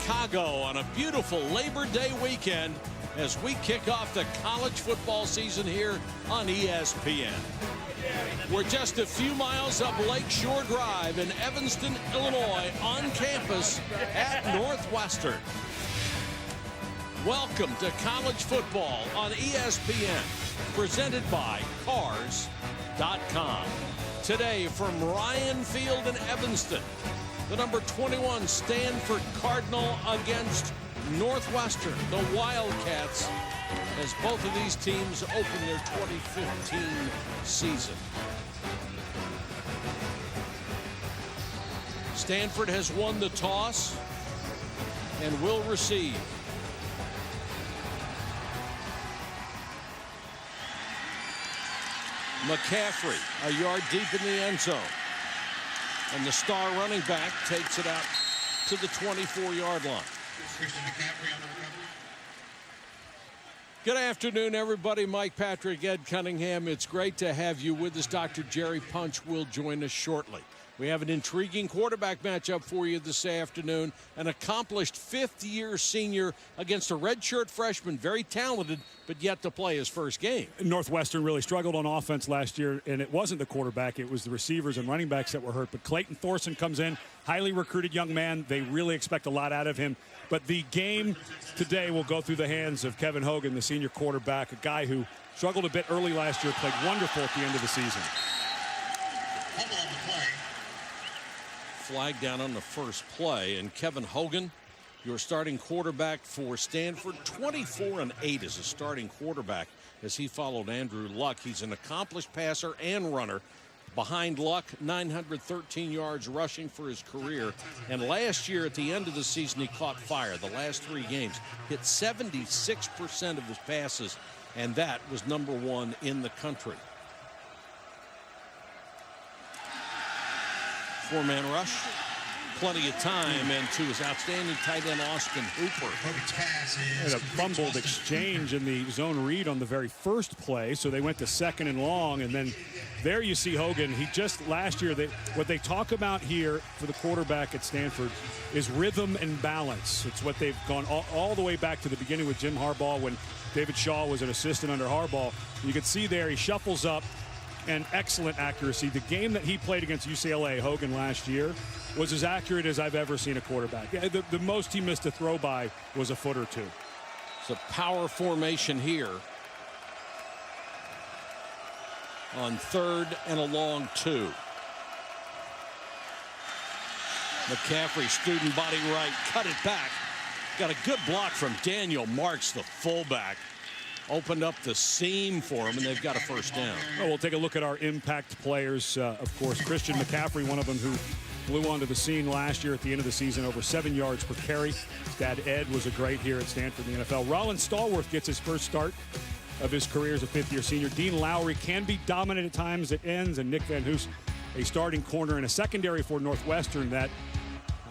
Chicago on a beautiful Labor Day weekend as we kick off the college football season here on ESPN. We're just a few miles up Lakeshore Drive in Evanston, Illinois, on campus at Northwestern. Welcome to college football on ESPN, presented by Cars.com. Today from Ryan Field in Evanston, the number 21 Stanford Cardinal against Northwestern, the Wildcats, as both of these teams open their 2015 season. Stanford has won the toss and will receive. McCaffrey a yard deep in the end zone. And the star running back takes it out to the 24-yard line. Good afternoon, everybody. Mike Patrick, Ed Cunningham. It's great to have you with us. Dr. Jerry Punch will join us shortly. We have an intriguing quarterback matchup for you this afternoon. An accomplished fifth-year senior against a redshirt freshman, very talented, but yet to play his first game. Northwestern really struggled on offense last year, and it wasn't the quarterback. It was the receivers and running backs that were hurt. But Clayton Thorsen comes in, highly recruited young man. They really expect a lot out of him. But the game today will go through the hands of Kevin Hogan, the senior quarterback, a guy who struggled a bit early last year, played wonderful at the end of the season. Flag down on the first play, and Kevin Hogan, your starting quarterback for Stanford, 24-8 as a starting quarterback as he followed Andrew Luck. He's an accomplished passer and runner. Behind Luck, 913 yards rushing for his career. And last year at the end of the season, he caught fire. The last 3 games, hit 76% of his passes, and that was #1 in the country. 4-man rush, plenty of time, and to his outstanding tight end Austin Hooper. And a fumbled exchange in the zone read on the very first play, so they went to 2nd and long, and then there you see Hogan. He just last year, what they talk about here for the quarterback at Stanford is rhythm and balance. It's what they've gone all the way back to the beginning with Jim Harbaugh when David Shaw was an assistant under Harbaugh. You can see there he shuffles up, and excellent accuracy. The game that he played against UCLA, Hogan, last year, was as accurate as I've ever seen a quarterback. The most he missed a throw by was a foot or two. It's a power formation here on 3rd and a long 2. McCaffrey, student body right, cut it back. Got a good block from Daniel Marks, the fullback. Opened up the seam for him, and they've got a first down. Oh, we'll take a look at our impact players. Of course, Christian McCaffrey, one of them who blew onto the scene last year at the end of the season, over 7 yards per carry. His dad, Ed, was a great here at Stanford in the NFL. Rollins Stallworth gets his first start of his career as a 5th-year senior. Dean Lowry can be dominant at times at ends, and Nick Van Hoos, a starting corner in a secondary for Northwestern that,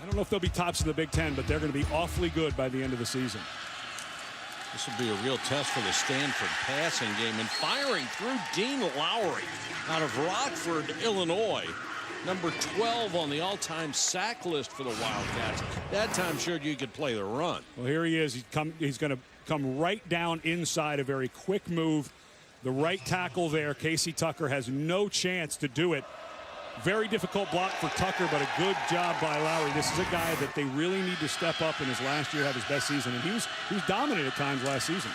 I don't know if they'll be tops in the Big Ten, but they're going to be awfully good by the end of the season. This will be a real test for the Stanford passing game. And firing through Dean Lowry out of Rockford, Illinois. Number 12 on the all-time sack list for the Wildcats. That time showed you could play the run. Well, here he is. He's going to come right down inside, a very quick move. The right tackle there, Casey Tucker, has no chance to do it. Very difficult block for Tucker, but a good job by Lowry. This is a guy that they really need to step up in his last year, have his best season, and he was dominant at times last season.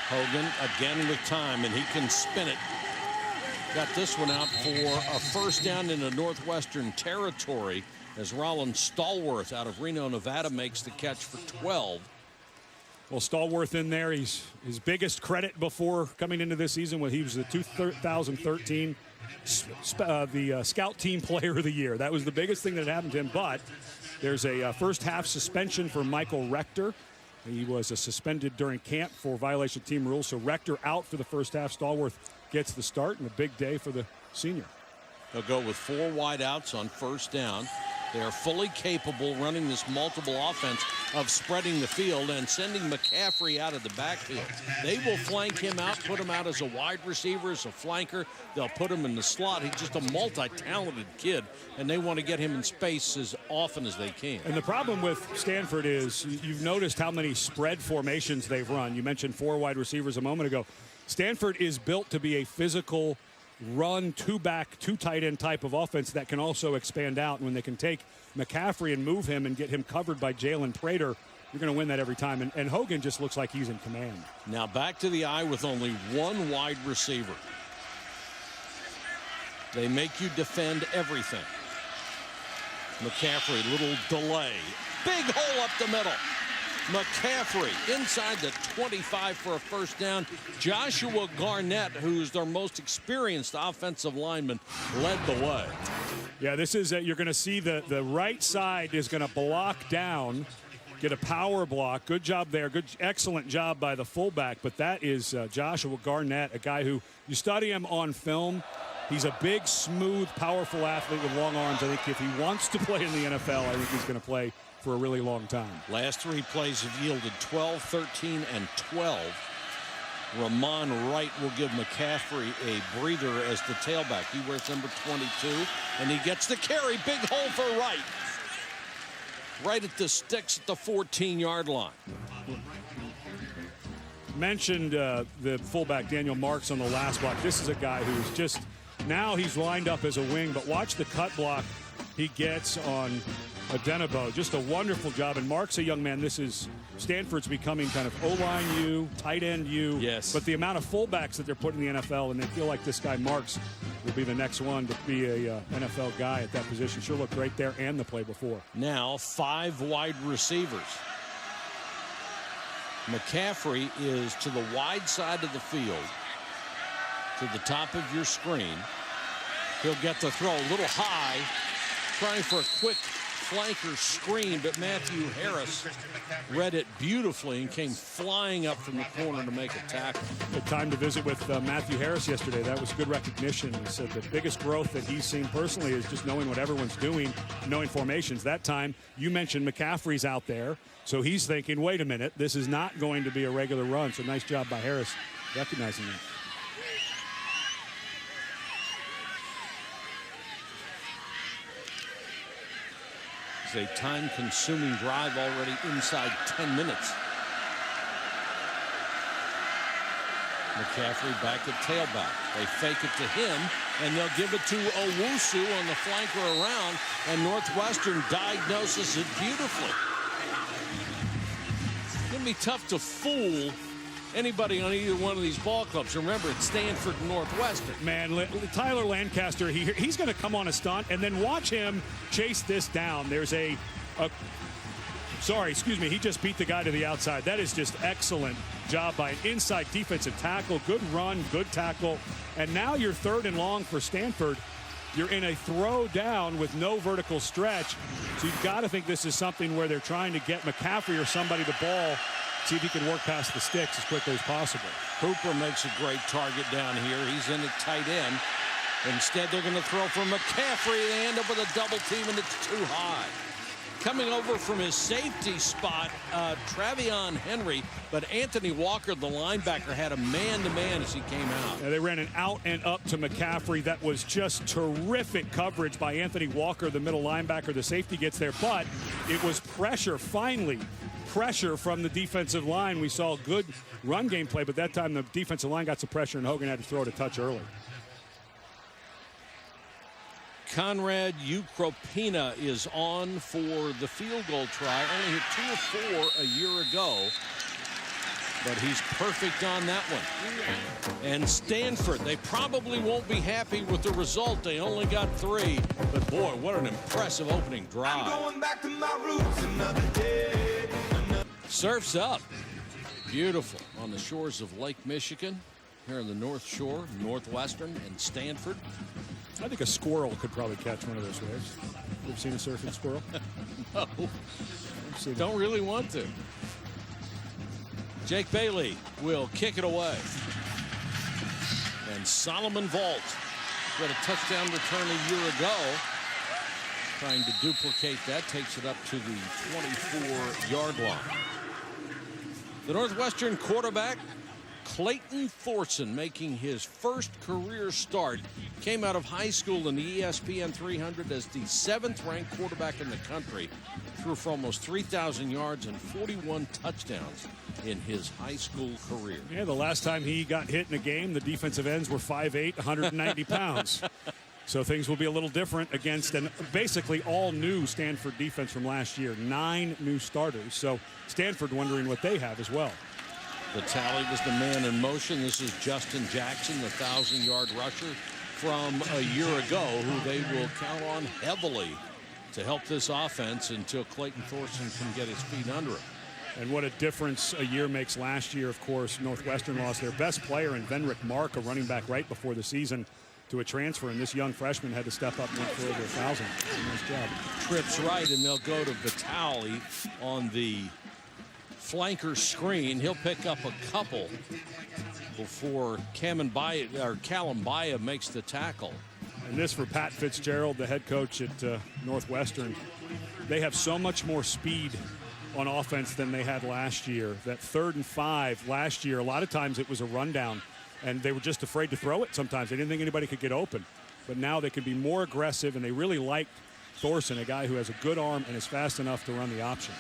Hogan again with time, and he can spin it. Got this one out for a first down into Northwestern territory as Rollins Stallworth out of Reno, Nevada makes the catch for 12. Well, Stallworth in there, his biggest credit before coming into this season when he was the 2013 Scout Team Player of the Year. That was the biggest thing that happened to him, but there's a first half suspension for Michael Rector. He was suspended during camp for violation of team rules, so Rector out for the first half. Stallworth gets the start, and a big day for the senior. They'll go with 4 wideouts on first down. They are fully capable, running this multiple offense, of spreading the field and sending McCaffrey out of the backfield. They will flank him out, put him out as a wide receiver, as a flanker. They'll put him in the slot. He's just a multi-talented kid, and they want to get him in space as often as they can. And the problem with Stanford is you've noticed how many spread formations they've run. You mentioned 4 wide receivers a moment ago. Stanford is built to be a physical run, 2-back, 2 tight end type of offense that can also expand out. And when they can take McCaffrey and move him and get him covered by Jalen Prater, you're going to win that every time. And Hogan just looks like he's in command. Now back to the eye with only 1 wide receiver. They make you defend everything. McCaffrey, little delay. Big hole up the middle. McCaffrey inside the 25 for a first down. Joshua Garnett, who's their most experienced offensive lineman, led the way. Yeah, this is you're going to see the right side is going to block down, get a power block. Good job there. Excellent job by the fullback. But that is Joshua Garnett, a guy who you study him on film. He's a big, smooth, powerful athlete with long arms. I think if he wants to play in the NFL, I think he's going to play for a really long time. Last 3 plays have yielded 12, 13, and 12. Ramon Wright will give McCaffrey a breather as the tailback. He wears number 22, and he gets the carry. Big hole for Wright. Right at the sticks at the 14-yard line. Mentioned the fullback Daniel Marks on the last block. This is a guy who's just, now he's lined up as a wing, but watch the cut block he gets on Adenabo. Just a wonderful job. And Mark's a young man. This is Stanford's becoming kind of O-line U, tight end U. Yes. But the amount of fullbacks that they're putting in the NFL, and they feel like this guy Marks will be the next one to be a NFL guy at that position. Sure looked great there and the play before. Now 5 wide receivers. McCaffrey is to the wide side of the field, to the top of your screen. He'll get the throw a little high, trying for a quick flanker screen, but Matthew Harris read it beautifully and came flying up from the corner to make a tackle. Good time to visit with Matthew Harris yesterday. That was good recognition. He said the biggest growth that he's seen personally is just knowing what everyone's doing, knowing formations. That time, you mentioned McCaffrey's out there, so he's thinking, wait a minute, this is not going to be a regular run. So nice job by Harris recognizing that. A time-consuming drive already inside 10 minutes. McCaffrey back at tailback. They fake it to him, and they'll give it to Owusu on the flanker around, and Northwestern diagnoses it beautifully. It's going to be tough to fool anybody on either one of these ball clubs. Remember, it's Stanford and Northwestern. Man, Tyler Lancaster, he's going to come on a stunt, and then watch him chase this down. There's he just beat the guy to the outside. That is just excellent job by an inside defensive tackle. Good run, good tackle. And now you're 3rd and long for Stanford. You're in a throw down with no vertical stretch. So you've got to think this is something where they're trying to get McCaffrey or somebody the ball, see if he can work past the sticks as quickly as possible. Hooper makes a great target down here. He's in at tight end. Instead, they're going to throw for McCaffrey. They end up with a double team, and it's too high. Coming over from his safety spot, Travion Henry, but Anthony Walker, the linebacker, had a man-to-man as he came out. Yeah, they ran an out and up to McCaffrey. That was just terrific coverage by Anthony Walker, the middle linebacker. The safety gets there, but it was pressure, finally. Pressure from the defensive line. We saw good run game play, but that time the defensive line got some pressure, and Hogan had to throw it a touch early. Conrad Ukropina is on for the field goal try. Only hit 2 of 4 a year ago, but he's perfect on that one. And Stanford, they probably won't be happy with the result. They only got 3, but boy, what an impressive opening drive. I'm going back to my roots another day. Surf's up. Beautiful on the shores of Lake Michigan, here in the North Shore, Northwestern and Stanford. I think a squirrel could probably catch one of those waves. You ever seen a surfing squirrel? No. Don't really want to. Jake Bailey will kick it away. And Solomon Vault got a touchdown return a year ago. Trying to duplicate that, takes it up to the 24-yard line. The Northwestern quarterback, Clayton Thorsen, making his first career start. Came out of high school in the ESPN 300 as the 7th-ranked quarterback in the country. Threw for almost 3,000 yards and 41 touchdowns in his high school career. Yeah, the last time he got hit in a game, the defensive ends were 5'8", 190 pounds. So things will be a little different against an basically all-new Stanford defense from last year. 9 new starters. So Stanford wondering what they have as well. The tally was the man in motion. This is Justin Jackson, the 1,000-yard rusher from a year ago, who they will count on heavily to help this offense until Clayton Thorsen can get his feet under it. And what a difference a year makes. Last year, of course, Northwestern lost their best player in Venrick Mark, a running back right before the season, to a transfer, and this young freshman had to step up and went for over 1,000. Nice job. Trips right, and they'll go to Vitale on the flanker screen. He'll pick up a couple before Callum Baya makes the tackle. And this for Pat Fitzgerald, the head coach at Northwestern. They have so much more speed on offense than they had last year. That 3rd and 5 last year, a lot of times it was a rundown, and they were just afraid to throw it sometimes. They didn't think anybody could get open. But now they can be more aggressive, and they really like Thorsen, a guy who has a good arm and is fast enough to run the option.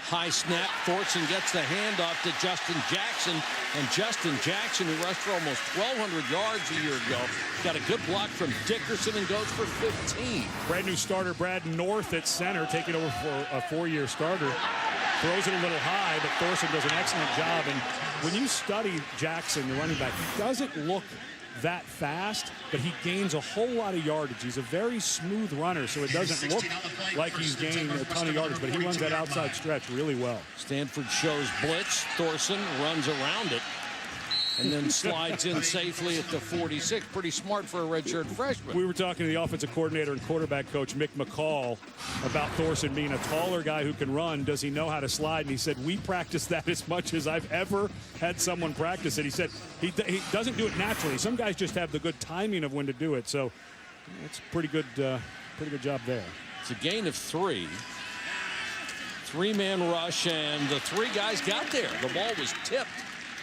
High snap. Thorsen gets the handoff to Justin Jackson. And Justin Jackson, who rushed for almost 1,200 yards a year ago, got a good block from Dickerson and goes for 15. Brand new starter Brad North at center, taking over for a 4-year starter. Throws it a little high, but Thorsen does an excellent job. And when you study Jackson, the running back, he doesn't look that fast, but he gains a whole lot of yardage. He's a very smooth runner, so it doesn't look like he's gaining a ton of yardage, but he runs that outside stretch really well. Stanford shows blitz. Thorsen runs around it and then slides in safely at the 46. Pretty smart for a redshirt freshman. We were talking to the offensive coordinator and quarterback coach, Mick McCall, about Thorsen being a taller guy who can run. Does he know how to slide? And he said, we practice that as much as I've ever had someone practice it. He said he doesn't do it naturally. Some guys just have the good timing of when to do it. So it's pretty good job there. It's a gain of 3. 3-man rush, and the 3 guys got there. The ball was tipped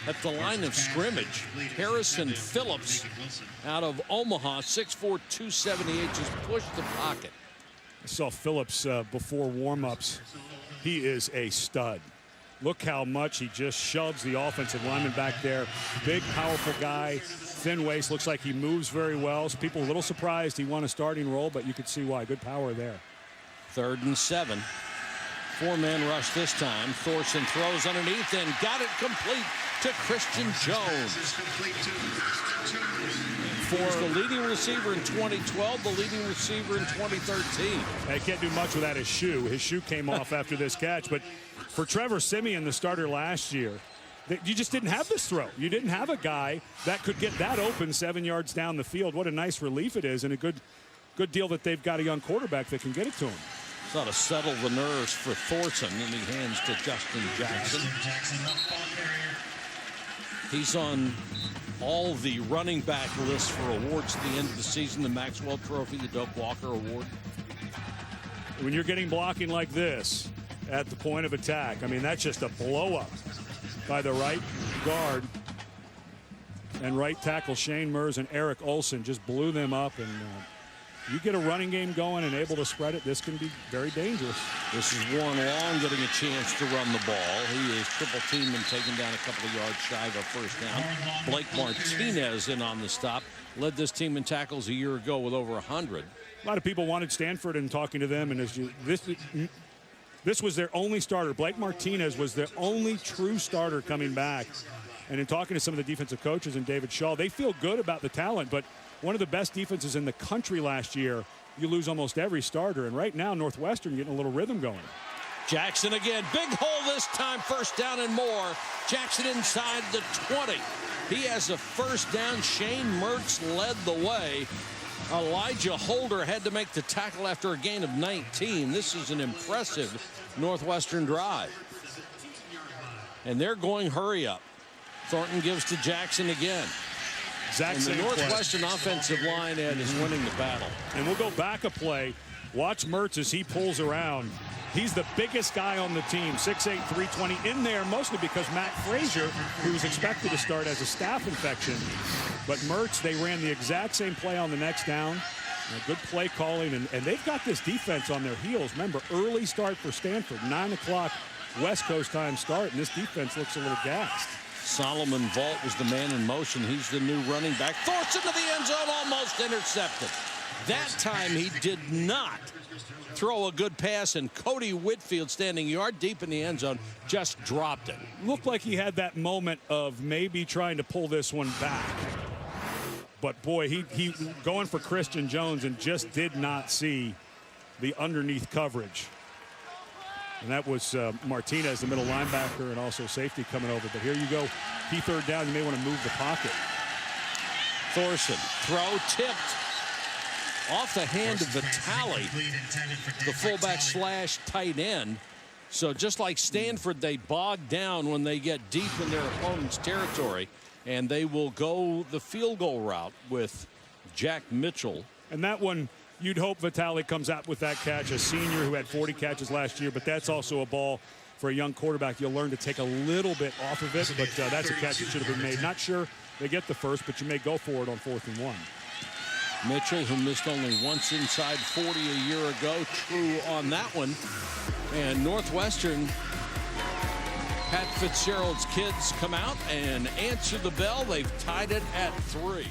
at the line of scrimmage. Harrison Phillips out of Omaha, 6'4", 278, just pushed the pocket. I saw Phillips before warm-ups. He is a stud. Look how much he just shoves the offensive lineman back there. Big, powerful guy, thin waist, looks like he moves very well. So people a little surprised he won a starting role, but you could see why. Good power there. 3rd and 7. 4-man rush this time. Thorsen throws underneath and got it complete to Christian Jones. For the leading receiver in 2012, the leading receiver in 2013. He can't do much without his shoe. His shoe came off after this catch. But for Trevor Simeon, the starter last year, you just didn't have this throw. You didn't have a guy that could get that open 7 yards down the field. What a nice relief it is, and a good deal that they've got a young quarterback that can get it to him. Sort of settle the nerves for Thorsen, and he hands to Justin Jackson. He's on all the running back lists for awards at the end of the season. The Maxwell Trophy, the Doak Walker Award. When you're getting blocking like this at the point of attack, I mean, that's just a blow-up by the right guard. And right tackle Shane Mers and Eric Olson just blew them up. And you get a running game going and able to spread it, this can be very dangerous. This is Warren Long getting a chance to run the ball. He is triple teamed and taken down a couple of yards shy of a first down. Blake Martinez in on the stop. Led this team in tackles a year ago with over 100. A lot of people wanted Stanford and talking to them, and this was their only starter. Blake Martinez was their only true starter coming back. And in talking to some of the defensive coaches and David Shaw, they feel good about the talent, but one of the best defenses in the country last year, you lose almost every starter. And right now, Northwestern getting a little rhythm going. Jackson again. Big hole this time. First down and more. Jackson inside the 20. He has a first down. Shane Mertz led the way. Elijah Holder had to make the tackle after a gain of 19. This is an impressive Northwestern drive. And they're going hurry up. Thornton gives to Jackson again. And the Northwestern offensive line is winning the battle. And we'll go back a play. Watch Mertz as he pulls around. He's the biggest guy on the team, 6'8", 320, in there mostly because Matt Frazier, who was expected to start, as a staph infection. But Mertz, they ran the exact same play on the next down. Good play calling, and they've got this defense on their heels. Remember, early start for Stanford, 9 o'clock West Coast time start, and this defense looks a little gassed. Solomon Vault was the man in motion. He's the new running back. Thorsen to the end zone, almost intercepted. That time he did not throw a good pass, and Cody Whitfield, standing yard deep in the end zone, just dropped it. Looked like he had that moment of maybe trying to pull this one back. But boy, he going for Christian Jones and just did not see the underneath coverage. And that was Martinez, the middle linebacker, and also safety coming over. But here you go. Key third down. You may want to move the pocket. Thorsen, throw tipped off the hand of Vitale, the fullback slash tight end. So just like Stanford, they bog down when they get deep in their opponent's territory, and they will go the field goal route with Jack Mitchell. And that one, you'd hope Vitale comes out with that catch, a senior who had 40 catches last year, but that's also a ball for a young quarterback. You'll learn to take a little bit off of it, but that's a catch that should have been made. Not sure they get the first, but you may go for it on 4th and 1. Mitchell, who missed only once inside 40 a year ago, true on that one. And Northwestern, Pat Fitzgerald's kids come out and answer the bell. They've tied it at 3.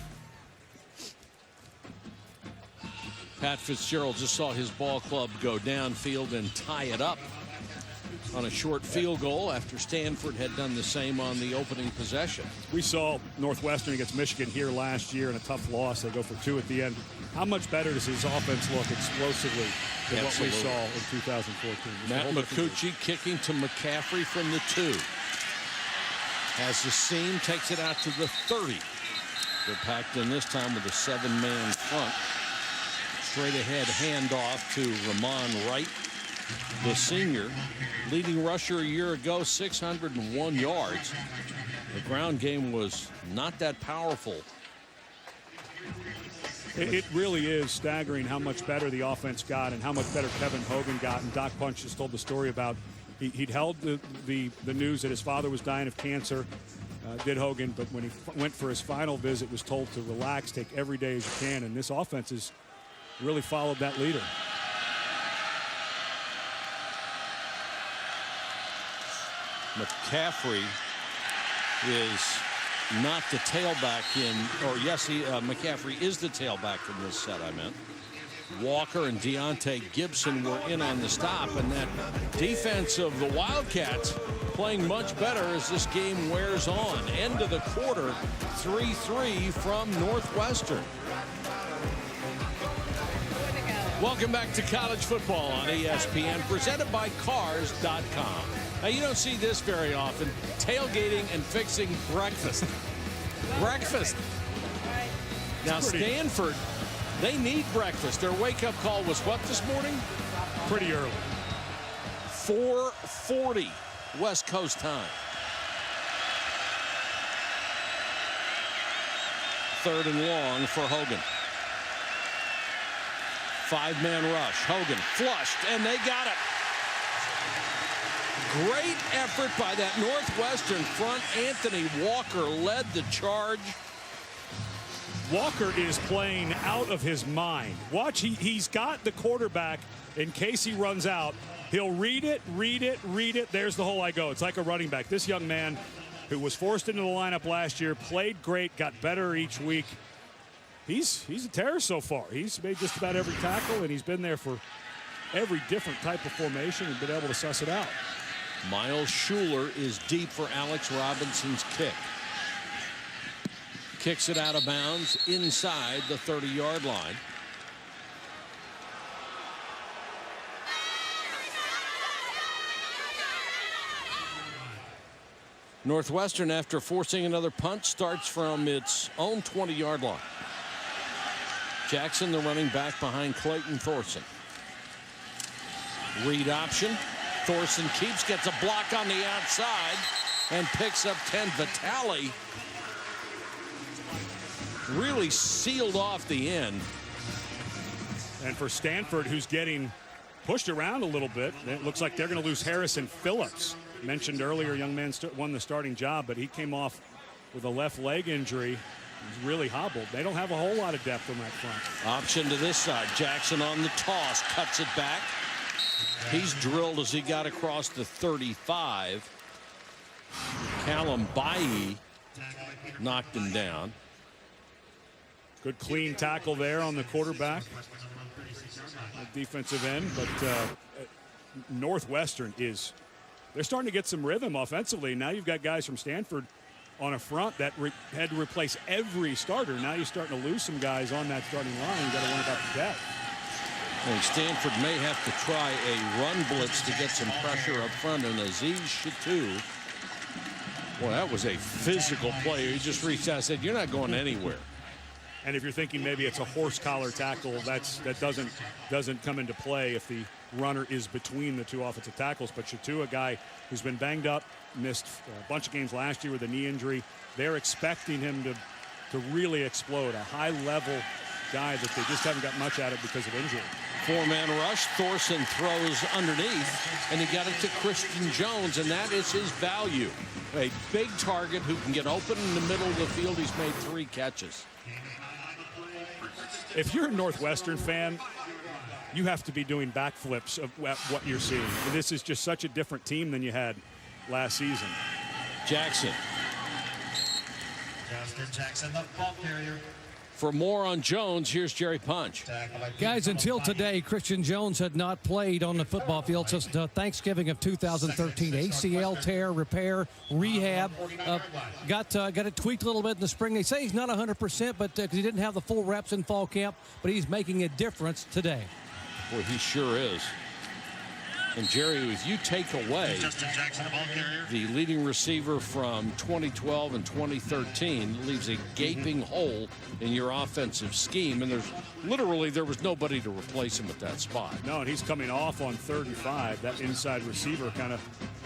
Pat Fitzgerald just saw his ball club go downfield and tie it up on a short field goal after Stanford had done the same on the opening possession. We saw Northwestern against Michigan here last year in a tough loss. They go for 2 at the end. How much better does his offense look explosively than what we saw in 2014? Matt McCucci kicking to McCaffrey from the 2. Has the seam, takes it out to the 30. They're packed in this time with a 7-man front. Straight ahead handoff to Ramon Wright, the senior, leading rusher a year ago, 601 yards. The ground game was not that powerful. It really is staggering how much better the offense got and how much better Kevin Hogan got. And Doc Bunch just told the story about he'd held the news that his father was dying of cancer, did Hogan, but when he went for his final visit, was told to relax, take every day as you can. And this offense has really followed that leader. McCaffrey is not the tailback McCaffrey is the tailback in this set, I meant. Walker and Deontay Gibson were in on the stop, and that defense of the Wildcats playing much better as this game wears on. End of the quarter, 3-3 from Northwestern. Welcome back to college football on ESPN, presented by Cars.com. Now, you don't see this very often, tailgating and fixing breakfast. Breakfast. Now, Stanford, they need breakfast. Their wake-up call was what this morning? Pretty early. 4:40 West Coast time. 3rd and long for Hogan. 5-man rush. Hogan flushed, and they got it. Great effort by that Northwestern front. Anthony Walker led the charge. Walker is playing out of his mind. Watch, he's got the quarterback in case he runs out. He'll read it. There's the hole I go. It's like a running back. This young man who was forced into the lineup last year, played great, got better each week. He's a terror so far. He's made just about every tackle, and he's been there for every different type of formation and been able to suss it out. Miles Schuler is deep for Alex Robinson's kick. Kicks it out of bounds inside the 30-yard line. Northwestern, after forcing another punt, starts from its own 20-yard line. Jackson, the running back behind Clayton Thorsen. Read option. Thorsen keeps, gets a block on the outside, and picks up 10. Vitale really sealed off the end. And for Stanford, who's getting pushed around a little bit, it looks like they're going to lose Harrison Phillips. Mentioned earlier, young man won the starting job, but he came off with a left leg injury. He's really hobbled. They don't have a whole lot of depth on that front. Option to this side. Jackson on the toss, cuts it back. He's drilled as he got across the 35. Callum Bailly knocked him down. Good clean tackle there on the quarterback. Defensive end, but Northwestern they're starting to get some rhythm offensively. Now you've got guys from Stanford on a front that had to replace every starter. Now you're starting to lose some guys on that starting line. You got to worry about the depth. And Stanford may have to try a run blitz to get some pressure up front. And Aziz Chatou, well, that was a physical player. He just reached out and said, "You're not going anywhere." And if you're thinking maybe it's a horse collar tackle, that doesn't come into play if the runner is between the two offensive tackles. But Chatou, a guy who's been banged up, missed a bunch of games last year with a knee injury. They're expecting him to really explode. A high-level guy that they just haven't got much out of because of injury. Four-man rush. Thorsen throws underneath, and he got it to Christian Jones, and that is his value. A big target who can get open in the middle of the field. He's made 3 catches. If you're a Northwestern fan, you have to be doing backflips of what you're seeing. This is just such a different team than you had last season. Jackson. Justin Jackson, the ball carrier. For more on Jones, here's Jerry Punch. Guys, until today, Christian Jones had not played on the football field since Thanksgiving of 2013. ACL tear, repair, rehab. Got it tweaked a little bit in the spring. They say he's not 100%, but because he didn't have the full reps in fall camp, but he's making a difference today. Boy, he sure is. And Jerry, if you take away the leading receiver from 2012 and 2013, it leaves a gaping hole in your offensive scheme. And there was nobody to replace him at that spot. No, and he's coming off on 3rd and 5, that inside receiver kind of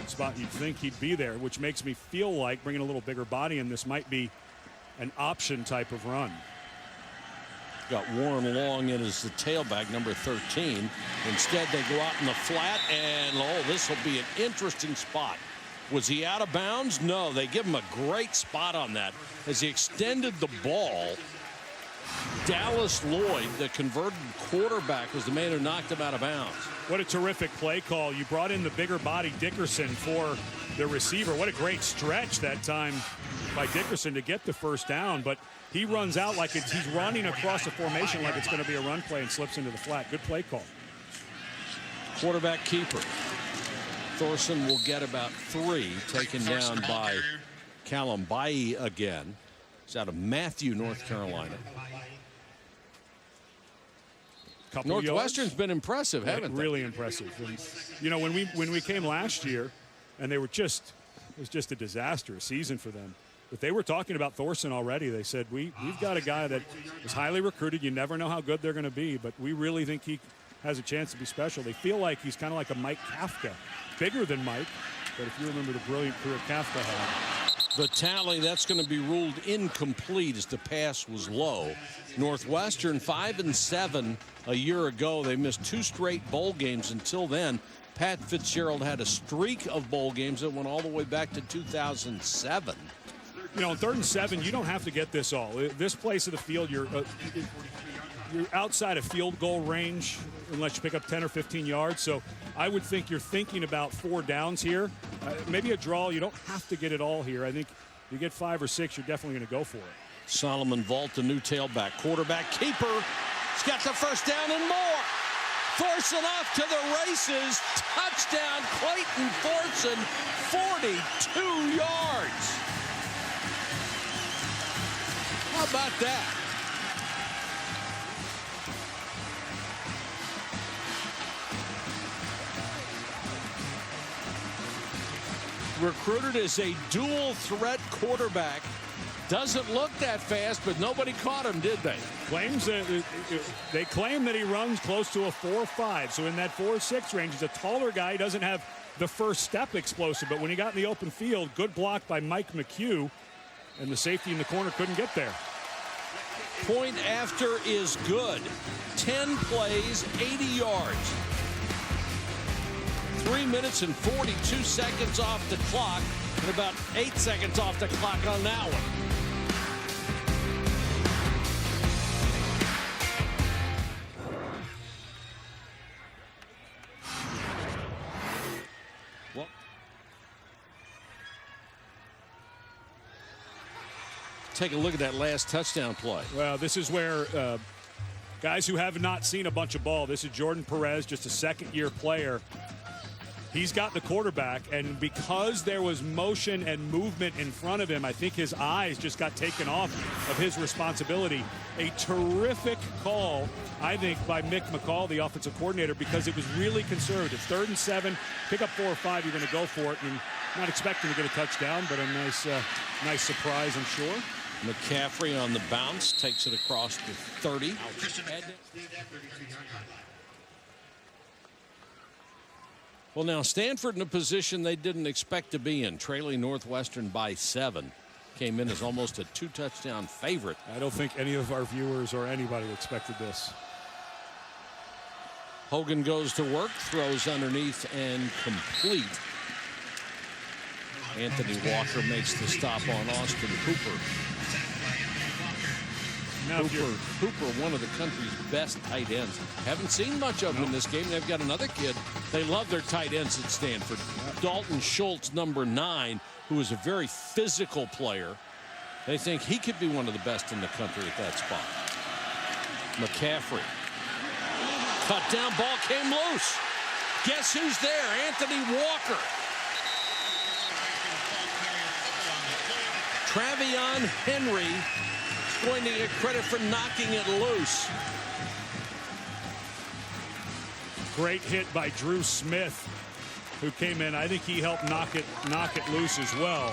spot you'd think he'd be there, which makes me feel like bringing a little bigger body in, this might be an option type of run. Got Warren Long in as the tailback, number 13. Instead, they go out in the flat, and this will be an interesting spot. Was he out of bounds? No, they give him a great spot on that. As he extended the ball, Dallas Lloyd, the converted quarterback, was the man who knocked him out of bounds. What a terrific play call. You brought in the bigger body Dickerson for the receiver. What a great stretch that time by Dickerson to get the first down, but he runs out like he's running across the formation like it's going to be a run play and slips into the flat. Good play call. Quarterback keeper. Thorsen will get about 3, taken down by Callum Bailly again. He's out of Matthew, North Carolina. Northwestern's been impressive, haven't they? Really impressive. And, you know, when we came last year, and it was just a disaster, a season for them. But they were talking about Thorsen already. They said, we've got a guy that is highly recruited. You never know how good they're going to be, but we really think he has a chance to be special. They feel like he's kind of like a Mike Kafka. Bigger than Mike, but if you remember the brilliant career Kafka had. The tally, that's going to be ruled incomplete as the pass was low. Northwestern 5-7 a year ago. They missed 2 straight bowl games until then. Pat Fitzgerald had a streak of bowl games that went all the way back to 2007. You know, on 3rd and 7, you don't have to get this all. This place of the field, you're outside of field goal range unless you pick up 10 or 15 yards. So I would think you're thinking about 4 downs here. Maybe a draw. You don't have to get it all here. I think you get 5 or 6, you're definitely going to go for it. Solomon Vault, the new tailback. Quarterback keeper. He's got the first down and more. Thorsen off to the races. Touchdown, Clayton Thorsen, 42 yards. How about that? Recruited as a dual threat quarterback. Doesn't look that fast, but nobody caught him, did they? They claim that he runs close to a 4.5. So in that 4.6 range, he's a taller guy. He doesn't have the first step explosive, but when he got in the open field, good block by Mike McHugh, and the safety in the corner couldn't get there. Point after is good. 10 plays, 80 yards. 3 minutes and 42 seconds off the clock, and about 8 seconds off the clock on that one. Well, take a look at that last touchdown play. Well, this is where guys who have not seen a bunch of ball, this is Jordan Perez, just a second-year player. He's got the quarterback, and because there was motion and movement in front of him, I think his eyes just got taken off of his responsibility. A terrific call, I think, by Mick McCall, the offensive coordinator, because it was really conservative. 3rd and 7, pick up 4 or 5, you're going to go for it. And not expecting to get a touchdown, but a nice surprise, I'm sure. McCaffrey on the bounce, takes it across the 30. Well, now Stanford in a position they didn't expect to be in, trailing Northwestern by 7. Came in as almost a 2-touchdown favorite. I don't think any of our viewers or anybody expected this. Hogan goes to work, throws underneath and complete. Anthony Walker makes the stop on Austin Hooper. Now Hooper, one of the country's best tight ends. Haven't seen much of him in this game. They've got another kid. They love their tight ends at Stanford. Dalton Schultz, number 9, who is a very physical player. They think he could be one of the best in the country at that spot. McCaffrey. Cut down, ball came loose. Guess who's there? Anthony Walker. Travion Henry going to get credit for knocking it loose. Great hit by Drew Smith, who came in. I think he helped knock it loose as well.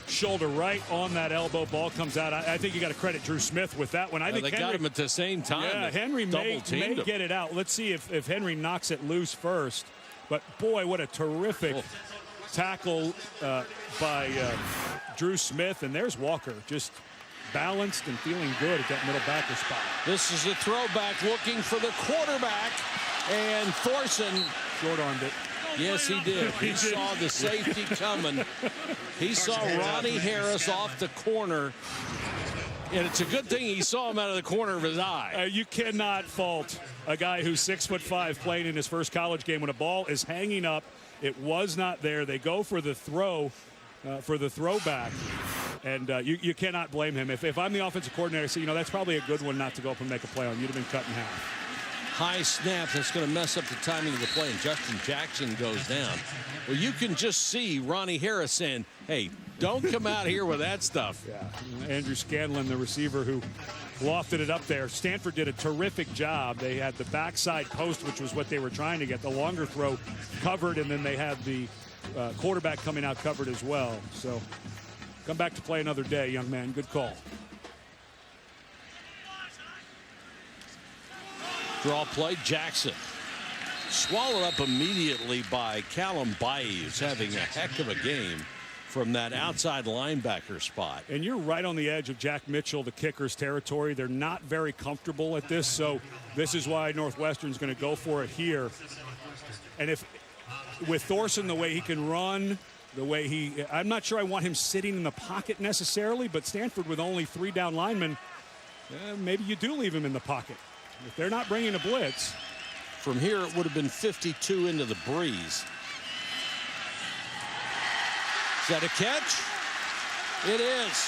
Shoulder right on that elbow. Ball comes out. I think you got to credit Drew Smith with that one. I think they Henry got him at the same time. Yeah, Henry may get it out. Let's see if Henry knocks it loose first. But boy, what a terrific tackle by Drew Smith. And there's Walker, just balanced and feeling good at that middle backer spot. This is a throwback looking for the quarterback, and Thorsen short-armed it. Yes, he did. He saw the safety coming. He saw Ronnie Harris off the corner, and it's a good thing he saw him out of the corner of his eye. You cannot fault a guy who's 6'5" playing in his first college game when a ball is hanging up. It was not there. They go for the throw, for the throwback, and you cannot blame him. If I'm the offensive coordinator, I say, that's probably a good one not to go up and make a play on. You'd have been cut in half. High snap, that's going to mess up the timing of the play, and Justin Jackson goes down. Well, you can just see Ronnie Harris saying, hey, don't come out here with that stuff. Yeah, Andrew Scanlon, the receiver who lofted it up there. Stanford did a terrific job. They had the backside post, which was what they were trying to get, the longer throw covered, and then they had the quarterback coming out covered as well. So come back to play another day, young man. Good call. Draw play, Jackson. Swallowed up immediately by Callum Bailly, who's having a heck of a game from that outside linebacker spot. And you're right on the edge of Jack Mitchell, the kicker's territory. They're not very comfortable at this, so this is why Northwestern's going to go for it here. And if with Thorsen, the way he can run, the way I'm not sure I want him sitting in the pocket necessarily, but Stanford with only 3 down linemen, maybe you do leave him in the pocket. If they're not bringing a blitz. From here, it would have been 52 into the breeze. Is that a catch? It is.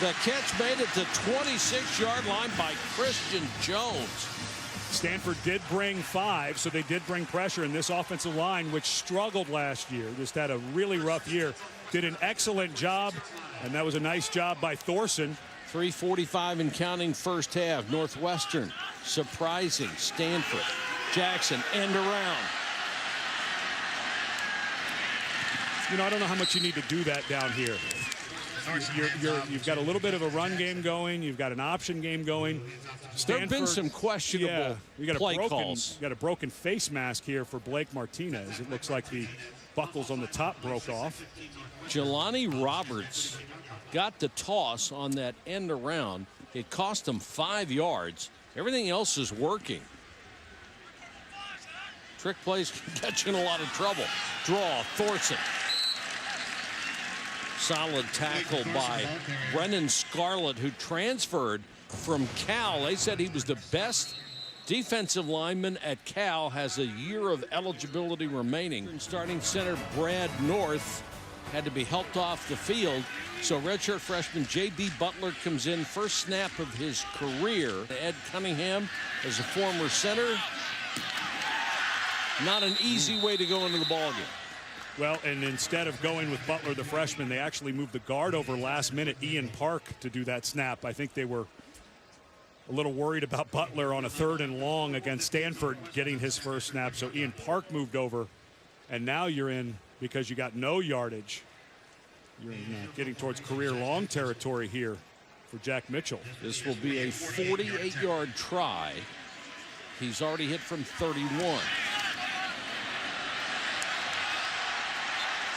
The catch made it to 26-yard line by Christian Jones. Stanford did bring 5, so they did bring pressure in this offensive line, which struggled last year. Just had a really rough year. Did an excellent job, and that was a nice job by Thorsen. 3:45 and counting first half. Northwestern surprising Stanford. Jackson end around. I don't know how much you need to do that down here. you've got a little bit of a run game going. You've got an option game going. There have been some questionable play calls. You got a broken face mask here for Blake Martinez. It looks like the buckles on the top broke off. Jelani Roberts got the toss on that end around. It cost him 5 yards. Everything else is working. Trick plays can get you in a lot of trouble. Draw, Thorsen. Solid tackle by Brennan Scarlett, who transferred from Cal. They said he was the best defensive lineman at Cal, has a year of eligibility remaining. Starting center Brad North had to be helped off the field. So redshirt freshman J.B. Butler comes in, first snap of his career. Ed Cunningham as a former center. Not an easy way to go into the ballgame. Well, and instead of going with Butler, the freshman, they actually moved the guard over last minute, Ian Park, to do that snap. I think they were a little worried about Butler on a 3rd and long against Stanford getting his first snap. So Ian Park moved over, and now you're in, because you got no yardage, you're getting towards career long territory here for Jack Mitchell. This will be a 48-yard try. He's already hit from 31.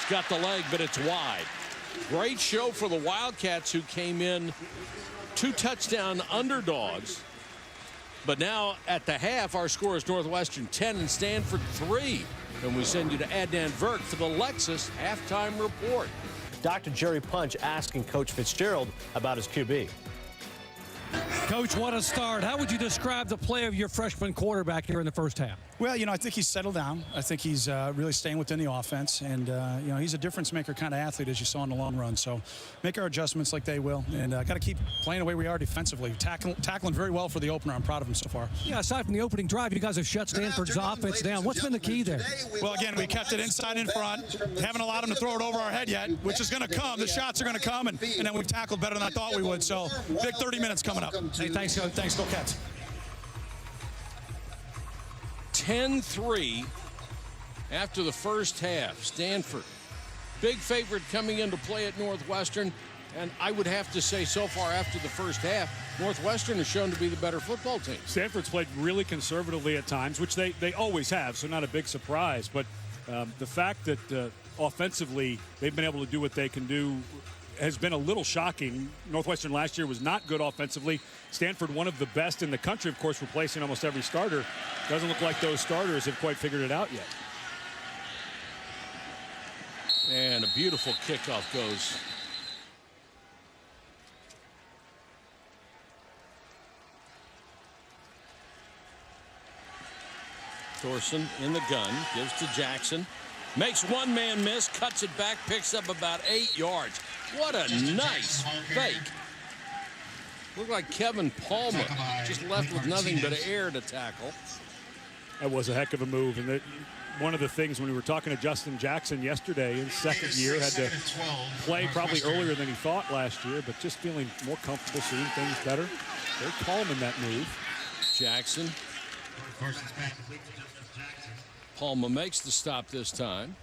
Got the leg, but it's wide. Great show for the Wildcats, who came in 2 touchdown underdogs. But now at the half, our score is Northwestern 10 and Stanford 3. And we send you to Adnan Virk for the Lexus halftime report. Dr. Jerry Punch asking Coach Fitzgerald about his QB. Coach, what a start. How would you describe the play of your freshman quarterback here in the first half? Well, I think he's settled down. I think he's really staying within the offense. And, he's a difference maker kind of athlete, as you saw in the long run. So make our adjustments like they will. And got to keep playing the way we are defensively. Tackling very well for the opener. I'm proud of him so far. Yeah, aside from the opening drive, you guys have shut Stanford's offense down. What's been the key there? Well, again, we kept it inside in front. Haven't allowed him to throw it over our head yet, which is going to come. The shots are going to come. And then we tackled better than I thought we would. So big 30 minutes coming up. Hey, thanks, Coach. Thanks, go Cats. 10-3 after the first half. Stanford, big favorite coming into play at Northwestern. And I would have to say, so far after the first half, Northwestern has shown to be the better football team. Stanford's played really conservatively at times, which they always have, so not a big surprise. But the fact that offensively they've been able to do what they can do has been a little shocking. Northwestern last year was not good offensively. Stanford, one of the best in the country, of course, replacing almost every starter. Doesn't look like those starters have quite figured it out yet. And a beautiful kickoff goes. Thorsen in the gun, gives to Jackson. Makes one man miss, cuts it back, picks up about 8 yards. What a nice fake. Looked like Kevin Palmer just left with nothing but air to tackle. That was a heck of a move. And one of the things when we were talking to Justin Jackson yesterday, his second year, had to play probably earlier than he thought last year, but just feeling more comfortable, seeing things better. Very calm in that move. Jackson. Palmer makes the stop this time.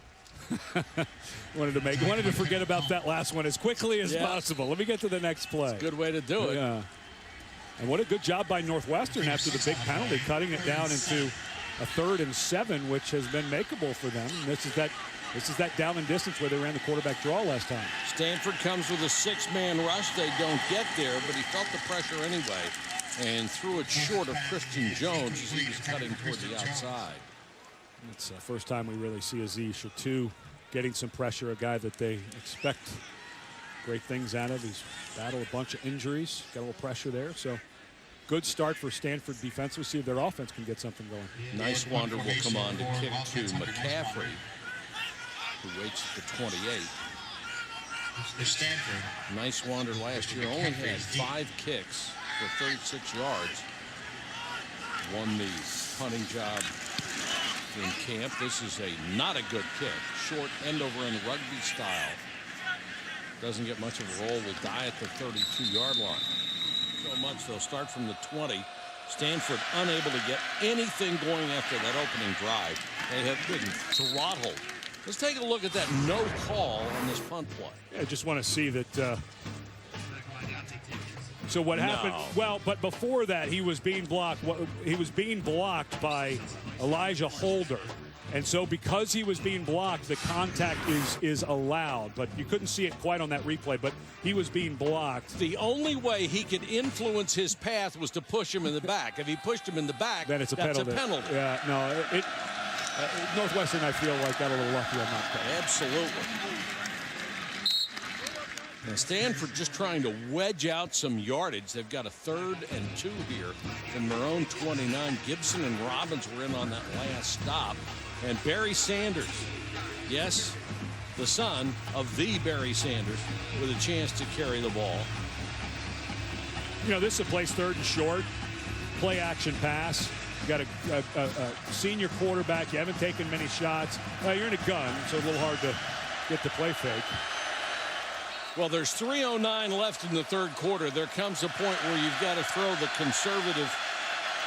wanted to forget about that last one as quickly as possible. Let me get to the next play. It's a good way to do it. Yeah. And what a good job by Northwestern after the big penalty, cutting it down into a 3rd and 7, which has been makeable for them. And this is that down and distance where they ran the quarterback draw last time. Stanford comes with a 6-man rush. They don't get there, but he felt the pressure anyway and threw it short of Christian Jones as he was cutting toward the outside. It's the first time we really see Aziz Chatou getting some pressure, a guy that they expect great things out of. He's battled a bunch of injuries, got a little pressure there. So good start for Stanford defense. We'll see if their offense can get something going. Nice Wander will come on to kick to McCaffrey, who waits at the 28. Nice Wander last year only had 5 kicks for 36 yards. Won the punting job in camp. This is not a good kick. Short end over in rugby style. Doesn't get much of a roll. Will die at the 32-yard line. So much they'll start from the 20. Stanford unable to get anything going after that opening drive. They have been throttled Let's take a look at that no call on this punt play. Yeah, I just want to see that. So what happened? No. Well, but before that, he was being blocked. He was being blocked by Elijah Holder. And so because he was being blocked, the contact is allowed. But you couldn't see it quite on that replay, but he was being blocked. The only way he could influence his path was to push him in the back. If he pushed him in the back, Then it's a that's penalty. a penalty. Yeah, no, Northwestern, I feel like, got a little lucky on that play. Absolutely. Now Stanford just trying to wedge out some yardage. They've got a 3rd and 2 here from their own 29. Gibson and Robbins were in on that last stop. And Barry Sanders, yes, the son of the Barry Sanders, with a chance to carry the ball. You know, this is a place 3rd and short, play action pass. You got a senior quarterback. You haven't taken many shots. You're in a gun, so it's a little hard to get the play fake. Well, there's 3:09 left in the 3rd quarter. There comes a point where you've got to throw the conservative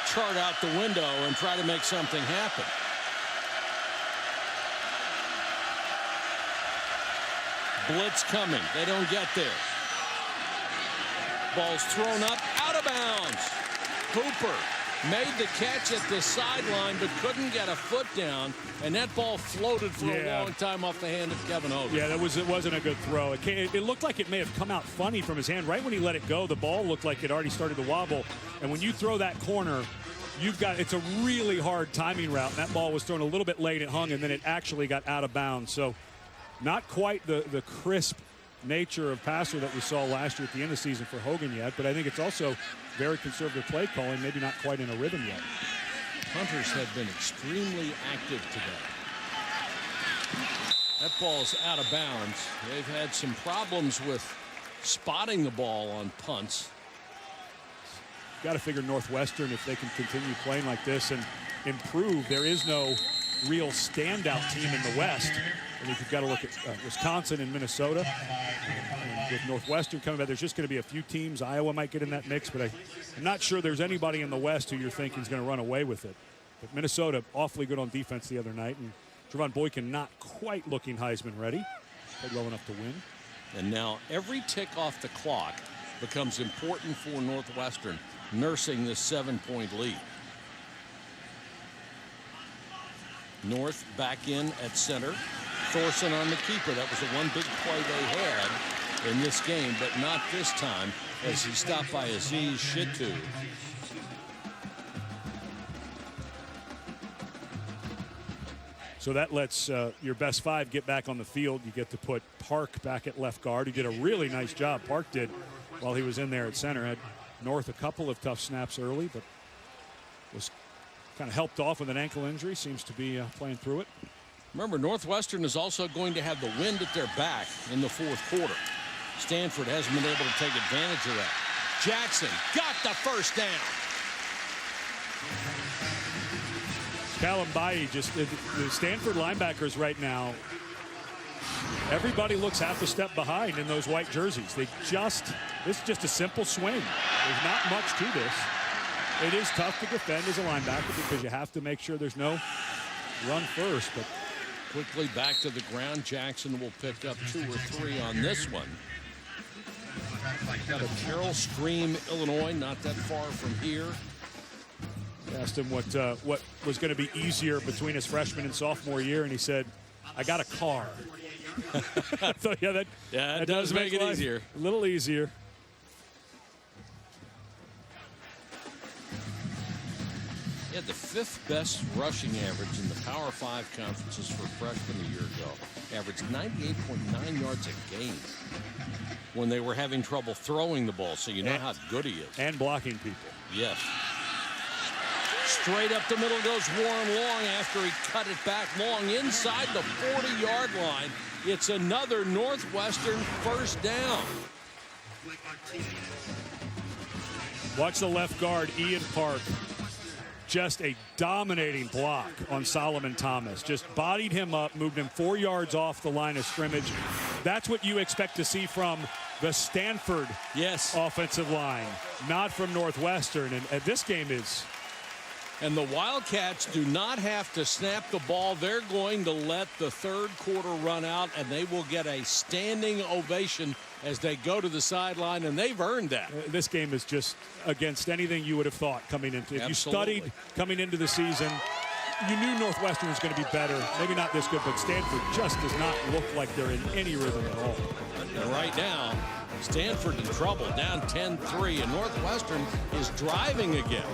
chart out the window and try to make something happen. Blitz coming. They don't get there. Ball's thrown up, out of bounds. Hooper made the catch at the sideline, but couldn't get a foot down, and that ball floated for a long time off the hand of Kevin Hogan. Yeah, it wasn't a good throw. It looked like it may have come out funny from his hand. Right when he let it go, the ball looked like it already started to wobble. And when you throw that corner, it's a really hard timing route. And that ball was thrown a little bit late. It hung, and then it actually got out of bounds. So not quite the crisp nature of passer that we saw last year at the end of the season for Hogan yet, but I think it's also very conservative play calling, maybe not quite in a rhythm yet. Punters have been extremely active today. That ball's out of bounds. They've had some problems with spotting the ball on punts. Got to figure Northwestern, if they can continue playing like this and improve. There is no real standout team in the West. I think you've got to look at Wisconsin and Minnesota. And with Northwestern coming back, there's just going to be a few teams. Iowa might get in that mix, but I'm not sure there's anybody in the West who you're thinking is going to run away with it. But Minnesota, awfully good on defense the other night. And Javon Boykin not quite looking Heisman ready. Played well enough to win. And now every tick off the clock becomes important for Northwestern, nursing this 7-point lead. North back in at center. Thorsen on the keeper. That was the one big play they had in this game, but not this time as he stopped by Aziz Shitu. So that lets your best 5 get back on the field. You get to put Park back at left guard. He did a really nice job, Park did, while he was in there at center. Had North a couple of tough snaps early, but was kind of helped off with an ankle injury. Seems to be playing through it. Remember, Northwestern is also going to have the wind at their back in the 4th quarter. Stanford hasn't been able to take advantage of that. Jackson got the first down. Callum Bailly, just the Stanford linebackers right now, everybody looks half a step behind in those white jerseys. This is just a simple swing. There's not much to this. It is tough to defend as a linebacker because you have to make sure there's no run first. But quickly back to the ground. Jackson will pick up 2 or 3 on this one. Got a Carroll Stream, Illinois, not that far from here. Asked him what was going to be easier between his freshman and sophomore year, and he said, "I got a car." I thought, that does make it easier. A little easier. He had the 5th best rushing average in the Power 5 conferences for freshmen a year ago. Averaged 98.9 yards a game when they were having trouble throwing the ball, so you know how good he is. And blocking people. Yes. Straight up the middle goes Warren Long after he cut it back long inside the 40-yard line. It's another Northwestern first down. Watch the left guard, Ian Park. Just a dominating block on Solomon Thomas. Just bodied him up, moved him 4 yards off the line of scrimmage. That's what you expect to see from the Stanford offensive line, not from Northwestern. And this game is And the Wildcats do not have to snap the ball. They're going to let the third quarter run out, and they will get a standing ovation as they go to the sideline, and they've earned that. This game is just against anything you would have thought coming into it. If you studied coming into the season, you knew Northwestern was going to be better. Maybe not this good, but Stanford just does not look like they're in any rhythm at all. And right now, Stanford in trouble, down 10-3, and Northwestern is driving again.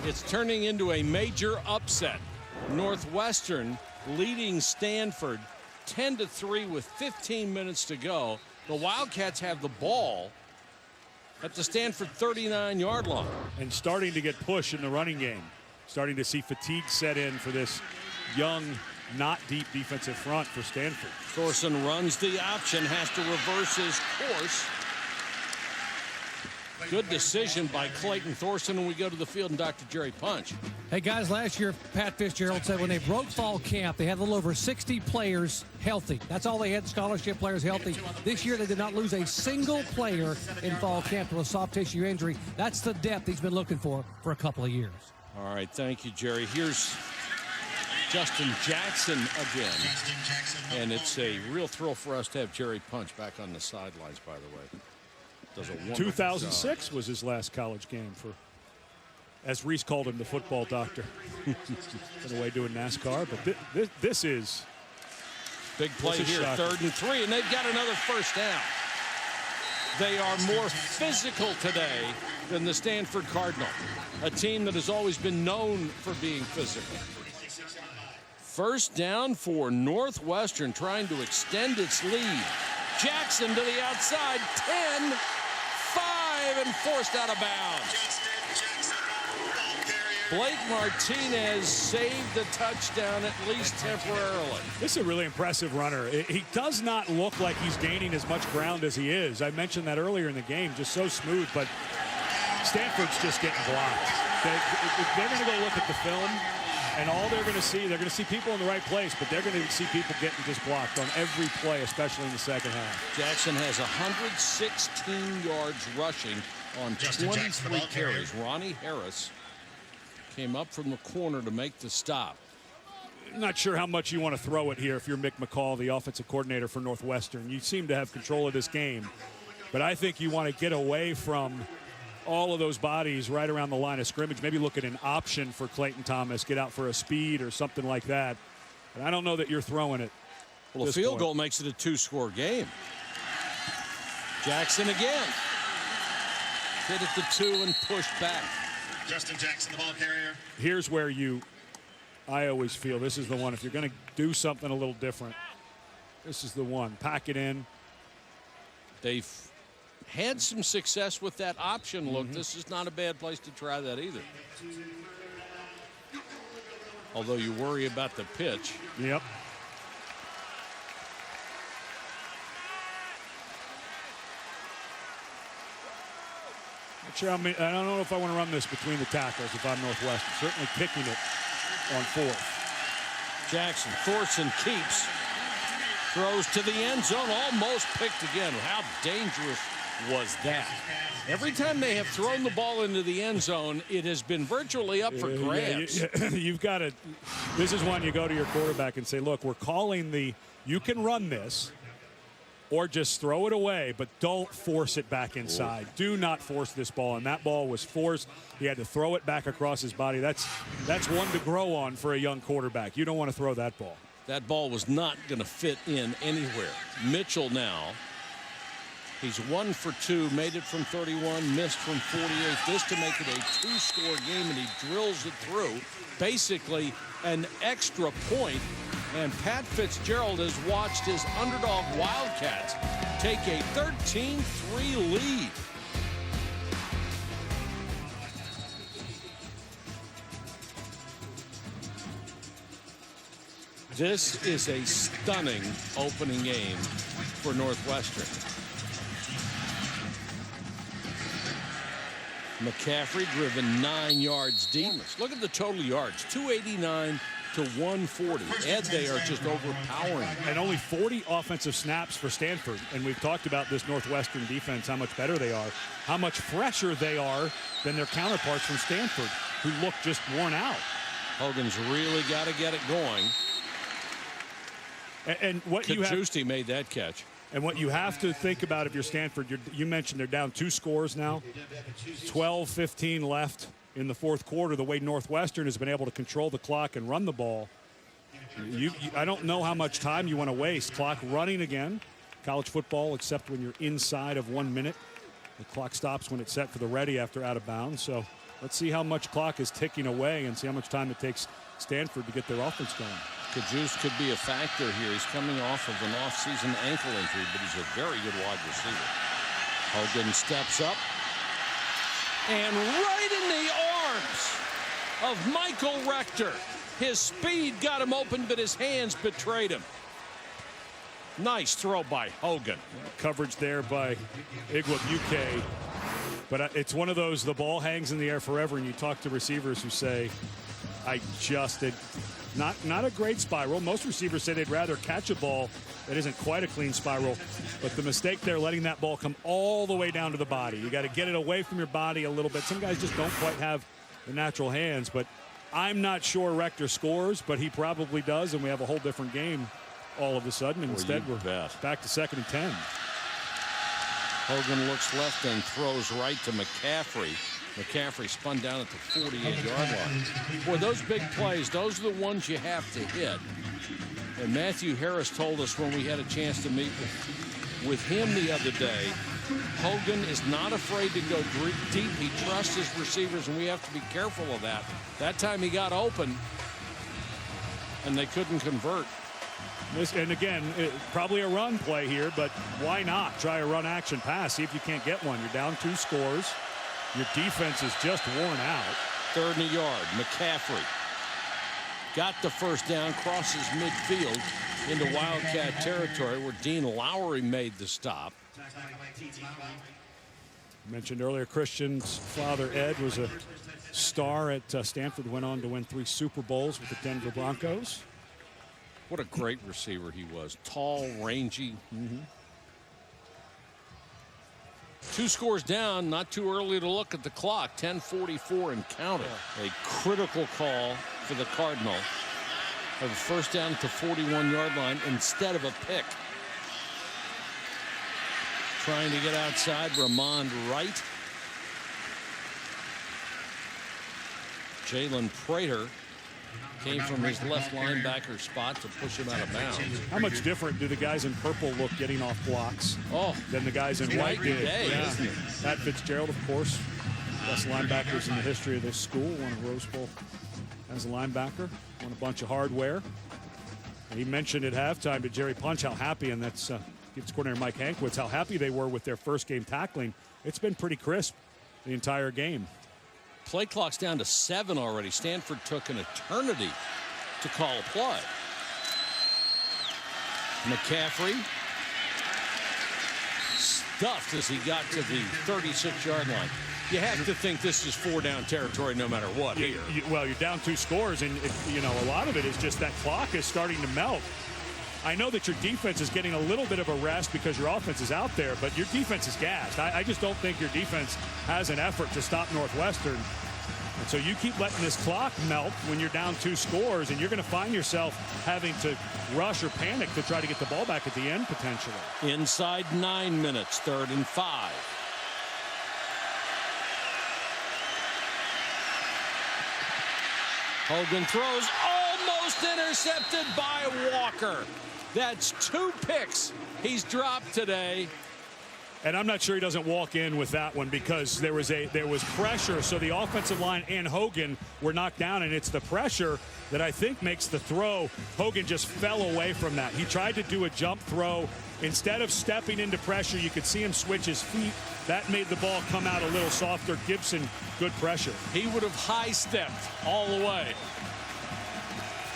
It's turning into a major upset. Northwestern leading Stanford 10-3 with 15 minutes to go. The Wildcats have the ball at the Stanford 39-yard line. And starting to get push in the running game. Starting to see fatigue set in for this young, not deep defensive front for Stanford. Thorsen runs the option, has to reverse his course. Good decision by Clayton Thorsen, and we go to the field and Dr. Jerry Punch. Hey, guys, last year, Pat Fitzgerald said when they broke fall camp, they had a little over 60 players healthy. That's all they had, scholarship players healthy. This year, they did not lose a single player in fall camp to a soft tissue injury. That's the depth he's been looking for a couple of years. All right, thank you, Jerry. Here's Justin Jackson again. And it's a real thrill for us to have Jerry Punch back on the sidelines, by the way. Does a wonderful 2006 job. was his last college game for, as Reese called him, the football doctor. Been away doing NASCAR, but this is big play here, shocking. 3rd and 3, and they've got another first down. They are more physical today than the Stanford Cardinal, a team that has always been known for being physical. First down for Northwestern, trying to extend its lead. Jackson to the outside, 10, 5, and forced out of bounds. Blake Martinez saved the touchdown, at least temporarily. This is a really impressive runner. He does not look like he's gaining as much ground as he is. I mentioned that earlier in the game, just so smooth, but Stanford's just getting blocked. They're going to go look at the film, and all they're going to see people in the right place, but they're going to see people getting just blocked on every play, especially in the second half. Jackson has 116 yards rushing on 23 carries. Ronnie Harris came up from the corner to make the stop. Not sure how much you want to throw it here if you're Mick McCall, the offensive coordinator for Northwestern. You seem to have control of this game, but I think you want to get away from all of those bodies right around the line of scrimmage. Maybe look at an option for Clayton Thomas, get out for a speed or something like that. But I don't know that you're throwing it. Well, a field goal makes it a 2-score game. Jackson again. Hit at the 2 and pushed back. Justin Jackson, the ball carrier. Here's where I always feel this is the one. If you're going to do something a little different, this is the one. Pack it in. They've had some success with that option look. This is not a bad place to try that either. Although you worry about the pitch. Yep. Sure, I don't know if I want to run this between the tackles if I'm Northwestern. Certainly picking it on 4th. Jackson, Thorsen keeps. Throws to the end zone, almost picked again. How dangerous was that? Every time they have thrown the ball into the end zone, it has been virtually up for grabs. You've got to, this is one you go to your quarterback and say, look, we're calling you can run this, or just throw it away, but don't force it back inside. Do not force this ball, and that ball was forced. He had to throw it back across his body. That's one to grow on for a young quarterback. You don't want to throw that ball. That ball was not going to fit in anywhere. Mitchell now. He's 1 for 2, made it from 31, missed from 48. This to make it a 2-score game, and he drills it through. Basically an extra point. And Pat Fitzgerald has watched his underdog Wildcats take a 13-3 lead. This is a stunning opening game for Northwestern. McCaffrey driven 9 yards deep. Look at the total yards, 289 to 140. Ed, they are just overpowering. And only 40 offensive snaps for Stanford. And we've talked about this Northwestern defense, how much better they are, how much fresher they are than their counterparts from Stanford. who looked just worn out. Hogan's really got to get it going. And what you have, Kajewski made that catch. and what you have to think about if you're Stanford, you mentioned they're down 2 scores now, 12-15 left in the fourth quarter. The way Northwestern has been able to control the clock and run the ball, I don't know how much time you want to waste. Clock running again. College football, except when you're inside of 1 minute. The clock stops when it's set for the ready after out of bounds. So let's see how much clock is ticking away and see how much time it takes Stanford to get their offense going. Kajewski could be a factor here. He's coming off of an off-season ankle injury, but he's a very good wide receiver. Hogan steps up. And right in the arms of Michael Rector. His speed got him open, but his hands betrayed him. Nice throw by Hogan. Coverage there by Igwebuike. But it's one of those, the ball hangs in the air forever, and you talk to receivers who say, not a great spiral. Most receivers say they'd rather catch a ball that isn't quite a clean spiral. But the mistake there, letting that ball come all the way down to the body. You got to get it away from your body a little bit. Some guys just don't quite have the natural hands. But I'm not sure Rector scores, but he probably does, and we have a whole different game all of a sudden. And instead, we're back to 2nd and 10. Hogan looks left and throws right to McCaffrey. McCaffrey spun down at the 48-yard line. Boy, those big plays, those are the ones you have to hit. And Matthew Harris told us when we had a chance to meet with him the other day, Hogan is not afraid to go deep. He trusts his receivers, and we have to be careful of that. That time he got open, and they couldn't convert. And again, probably a run play here, but why not try a run action pass? See if you can't get one. You're down 2 scores. Your defense is just worn out. 3rd and a yard. McCaffrey got the first down, crosses midfield into Wildcat territory where Dean Lowry made the stop. Mentioned earlier, Christian's father, Ed, was a star at Stanford, went on to win 3 Super Bowls with the Denver Broncos. What a great receiver he was. Tall, rangy. 2 scores down, not too early to look at the clock. 10:44 and counting. A critical call for the Cardinal of a first down at the 41-yard line instead of a pick. Trying to get outside, Ramond Wright. Jalen Prater came from his left linebacker spot to push him out of bounds. How much different do the guys in purple look getting off blocks than the guys in white did? Isn't it? Pat Fitzgerald, of course, best linebackers in the history of this school, won a Rose Bowl as a linebacker, won a bunch of hardware. And he mentioned at halftime to Jerry Punch how happy, and that's defense coordinator Mike Hankwitz, how happy they were with their first game tackling. It's been pretty crisp the entire game. Play clock's down to 7 already. Stanford took an eternity to call a play. McCaffrey stuffed as he got to the 36-yard line. You have to think this is 4-down territory no matter what here. Well, you're down 2 scores, and a lot of it is just that clock is starting to melt. I know that your defense is getting a little bit of a rest because your offense is out there, but your defense is gassed. I just don't think your defense has an effort to stop Northwestern. And so you keep letting this clock melt when you're down 2 scores, and you're going to find yourself having to rush or panic to try to get the ball back at the end potentially. Inside 9 minutes, 3rd and 5. Hogan throws, almost intercepted by Walker. That's 2 picks he's dropped today. And I'm not sure he doesn't walk in with that one because there was pressure. So the offensive line and Hogan were knocked down, and it's the pressure that I think makes the throw. Hogan just fell away from that. He tried to do a jump throw. Instead of stepping into pressure, you could see him switch his feet. That made the ball come out a little softer. Gibson, good pressure. He would have high-stepped all the way.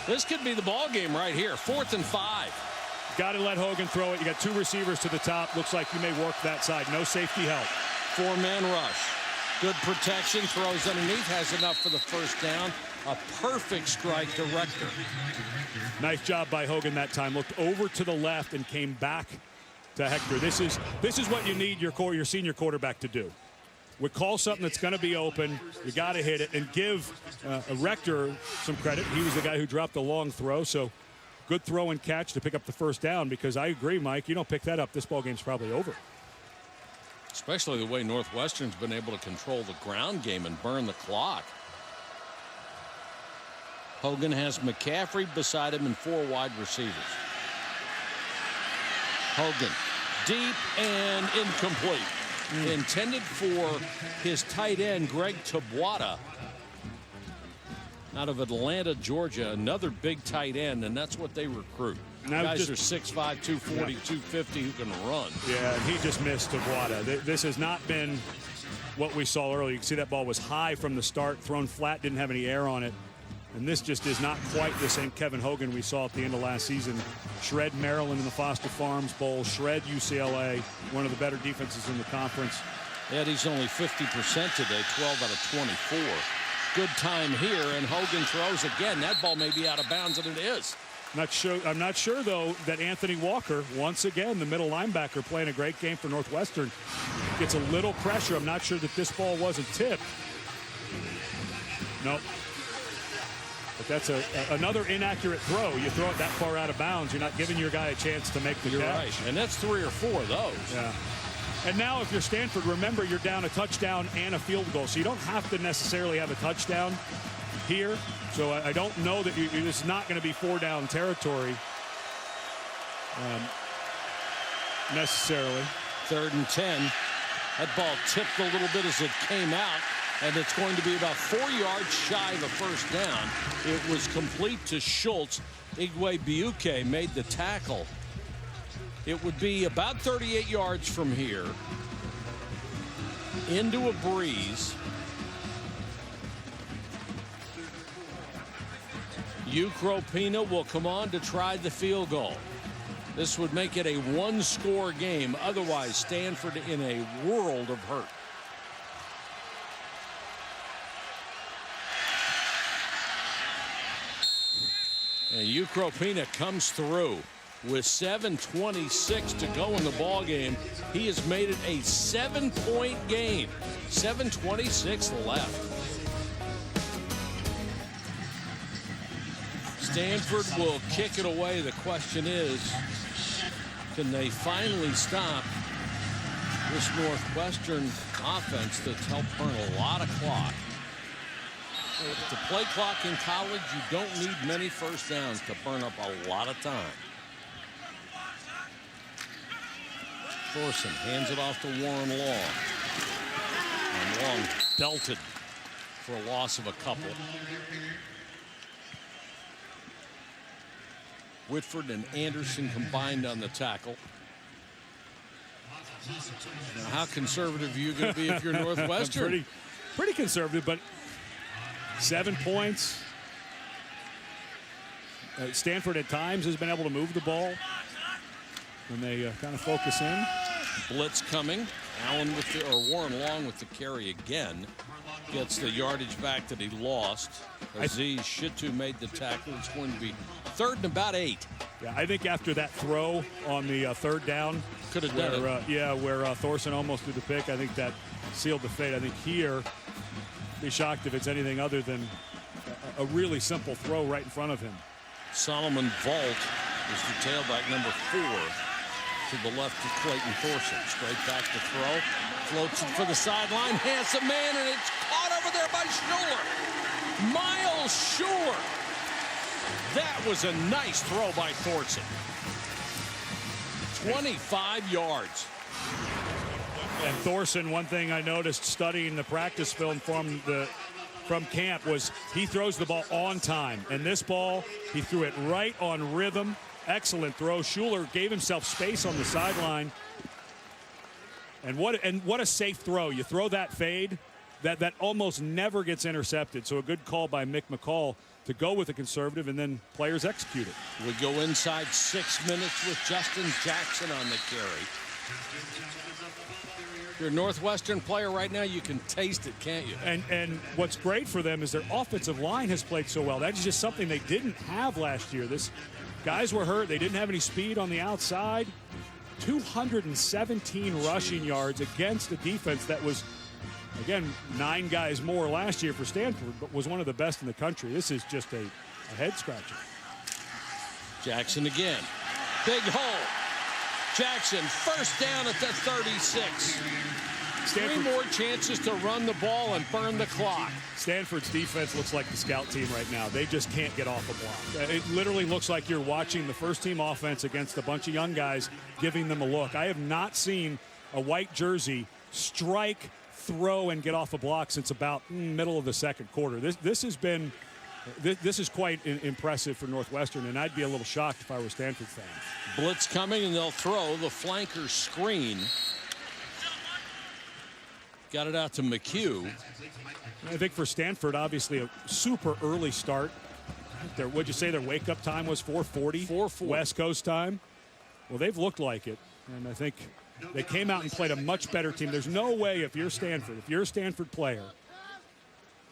This could be the ball game right here. 4th and 5. Got to let Hogan throw it. You got 2 receivers to the top. Looks like you may work that side. No safety help. 4-man rush. Good protection. Throws underneath. Has enough for the first down. A perfect strike to Rector. Nice job by Hogan that time. Looked over to the left and came back to Hector. This is what you need your senior quarterback to do. would call something that's going to be open. You got to hit it, and give Rector some credit. He was the guy who dropped the long throw, so good throw and catch to pick up the first down, because I agree, Mike, you don't pick that up, this ball game's probably over. Especially the way Northwestern's been able to control the ground game and burn the clock. Hogan has McCaffrey beside him and 4 wide receivers. Hogan, deep and incomplete. Intended for his tight end, Greg Tabuada, out of Atlanta, Georgia. Another big tight end, and that's what they recruit. Guys are 6'5", 240, 250 who can run. Yeah, and he just missed Tabuada. This has not been what we saw earlier. You can see that ball was high from the start, thrown flat, didn't have any air on it. And this just is not quite the same Kevin Hogan we saw at the end of last season. Shred Maryland in the Foster Farms Bowl, shred UCLA, one of the better defenses in the conference. Yeah, he's only 50% today, 12 out of 24. Good time here, and Hogan throws again. That ball may be out of bounds, and it is. I'm not sure, though, that Anthony Walker, once again, the middle linebacker, playing a great game for Northwestern, gets a little pressure. I'm not sure that this ball wasn't tipped. Nope. But that's another inaccurate throw. You throw it that far out of bounds, you're not giving your guy a chance to make the catch. Right, and that's 3 or 4 of those. Yeah. And now if you're Stanford, remember you're down a touchdown and a field goal, so you don't have to necessarily have a touchdown here. So I don't know that this is not going to be 4-down territory necessarily. 3rd and 10. That ball tipped a little bit as it came out, and it's going to be about 4 yards shy of a first down. It was complete to Schultz. Igwe Biuke made the tackle. It would be about 38 yards from here into a breeze. Ukropina will come on to try the field goal. This would make it a 1-score game. Otherwise, Stanford in a world of hurt. And Ukropina comes through with 7:26 to go in the ball game. He has made it a 7-point game. 7:26 left. Stanford will kick it away. The question is, can they finally stop this Northwestern offense that's helped burn a lot of clock? To play clock in college, you don't need many first downs to burn up a lot of time. Thorsen hands it off to Warren Long. And Long belted for a loss of a couple. Whitford and Anderson combined on the tackle. Now, how conservative are you going to be if you're Northwestern? pretty conservative, but 7 points. Stanford at times has been able to move the ball when they kind of focus in. Blitz coming. Allen with the, or Warren Long with the carry again. Gets the yardage back that he lost. Aziz Shitu made the tackle. It's going to be 3rd and about 8. Yeah, I think after that throw on the 3rd down, could have done it. Where Thorsen almost threw the pick, I think that sealed the fate. I think here, be shocked if it's anything other than a really simple throw right in front of him. Solomon Vault is the tailback, number 4. To the left of Clayton Thorsen. Straight back to throw. Floats it for the sideline. Handsome man, and it's caught over there by Schuler. Miles Schuler. That was a nice throw by Thorsen. 25 yards. And Thorsen, one thing I noticed studying the practice film from camp was he throws the ball on time. And this ball, he threw it right on rhythm. Excellent throw. Schuler gave himself space on the sideline. And what a safe throw. You throw that fade, that almost never gets intercepted. So a good call by Mick McCall to go with a conservative, and then players execute it. We go inside 6 minutes with Justin Jackson on the carry. If you're a Northwestern player right now, you can taste it, can't you? And what's great for them is their offensive line has played so well. That's just something they didn't have last year. Guys were hurt. They didn't have any speed on the outside. 217 rushing yards against a defense that was Again, 9 guys more last year for Stanford, but was one of the best in the country. This is just a head scratcher. Jackson again. Big hole. Jackson, first down at the 36. Stanford, 3 more chances to run the ball and burn the clock. Stanford's defense looks like the scout team right now. They just can't get off a block. It literally looks like you're watching the first team offense against a bunch of young guys giving them a look. I have not seen a white jersey strike, throw, and get off a block since about middle of the second quarter. This is quite impressive for Northwestern, and I'd be a little shocked if I were a Stanford fan. Blitz coming, and they'll throw the flanker screen. Got it out to McHugh. I think for Stanford, obviously a super early start. What'd you say their wake-up time was? 4:40? 4:40. West Coast time? Well, they've looked like it, and I think they came out and played a much better team. There's no way if you're a Stanford player,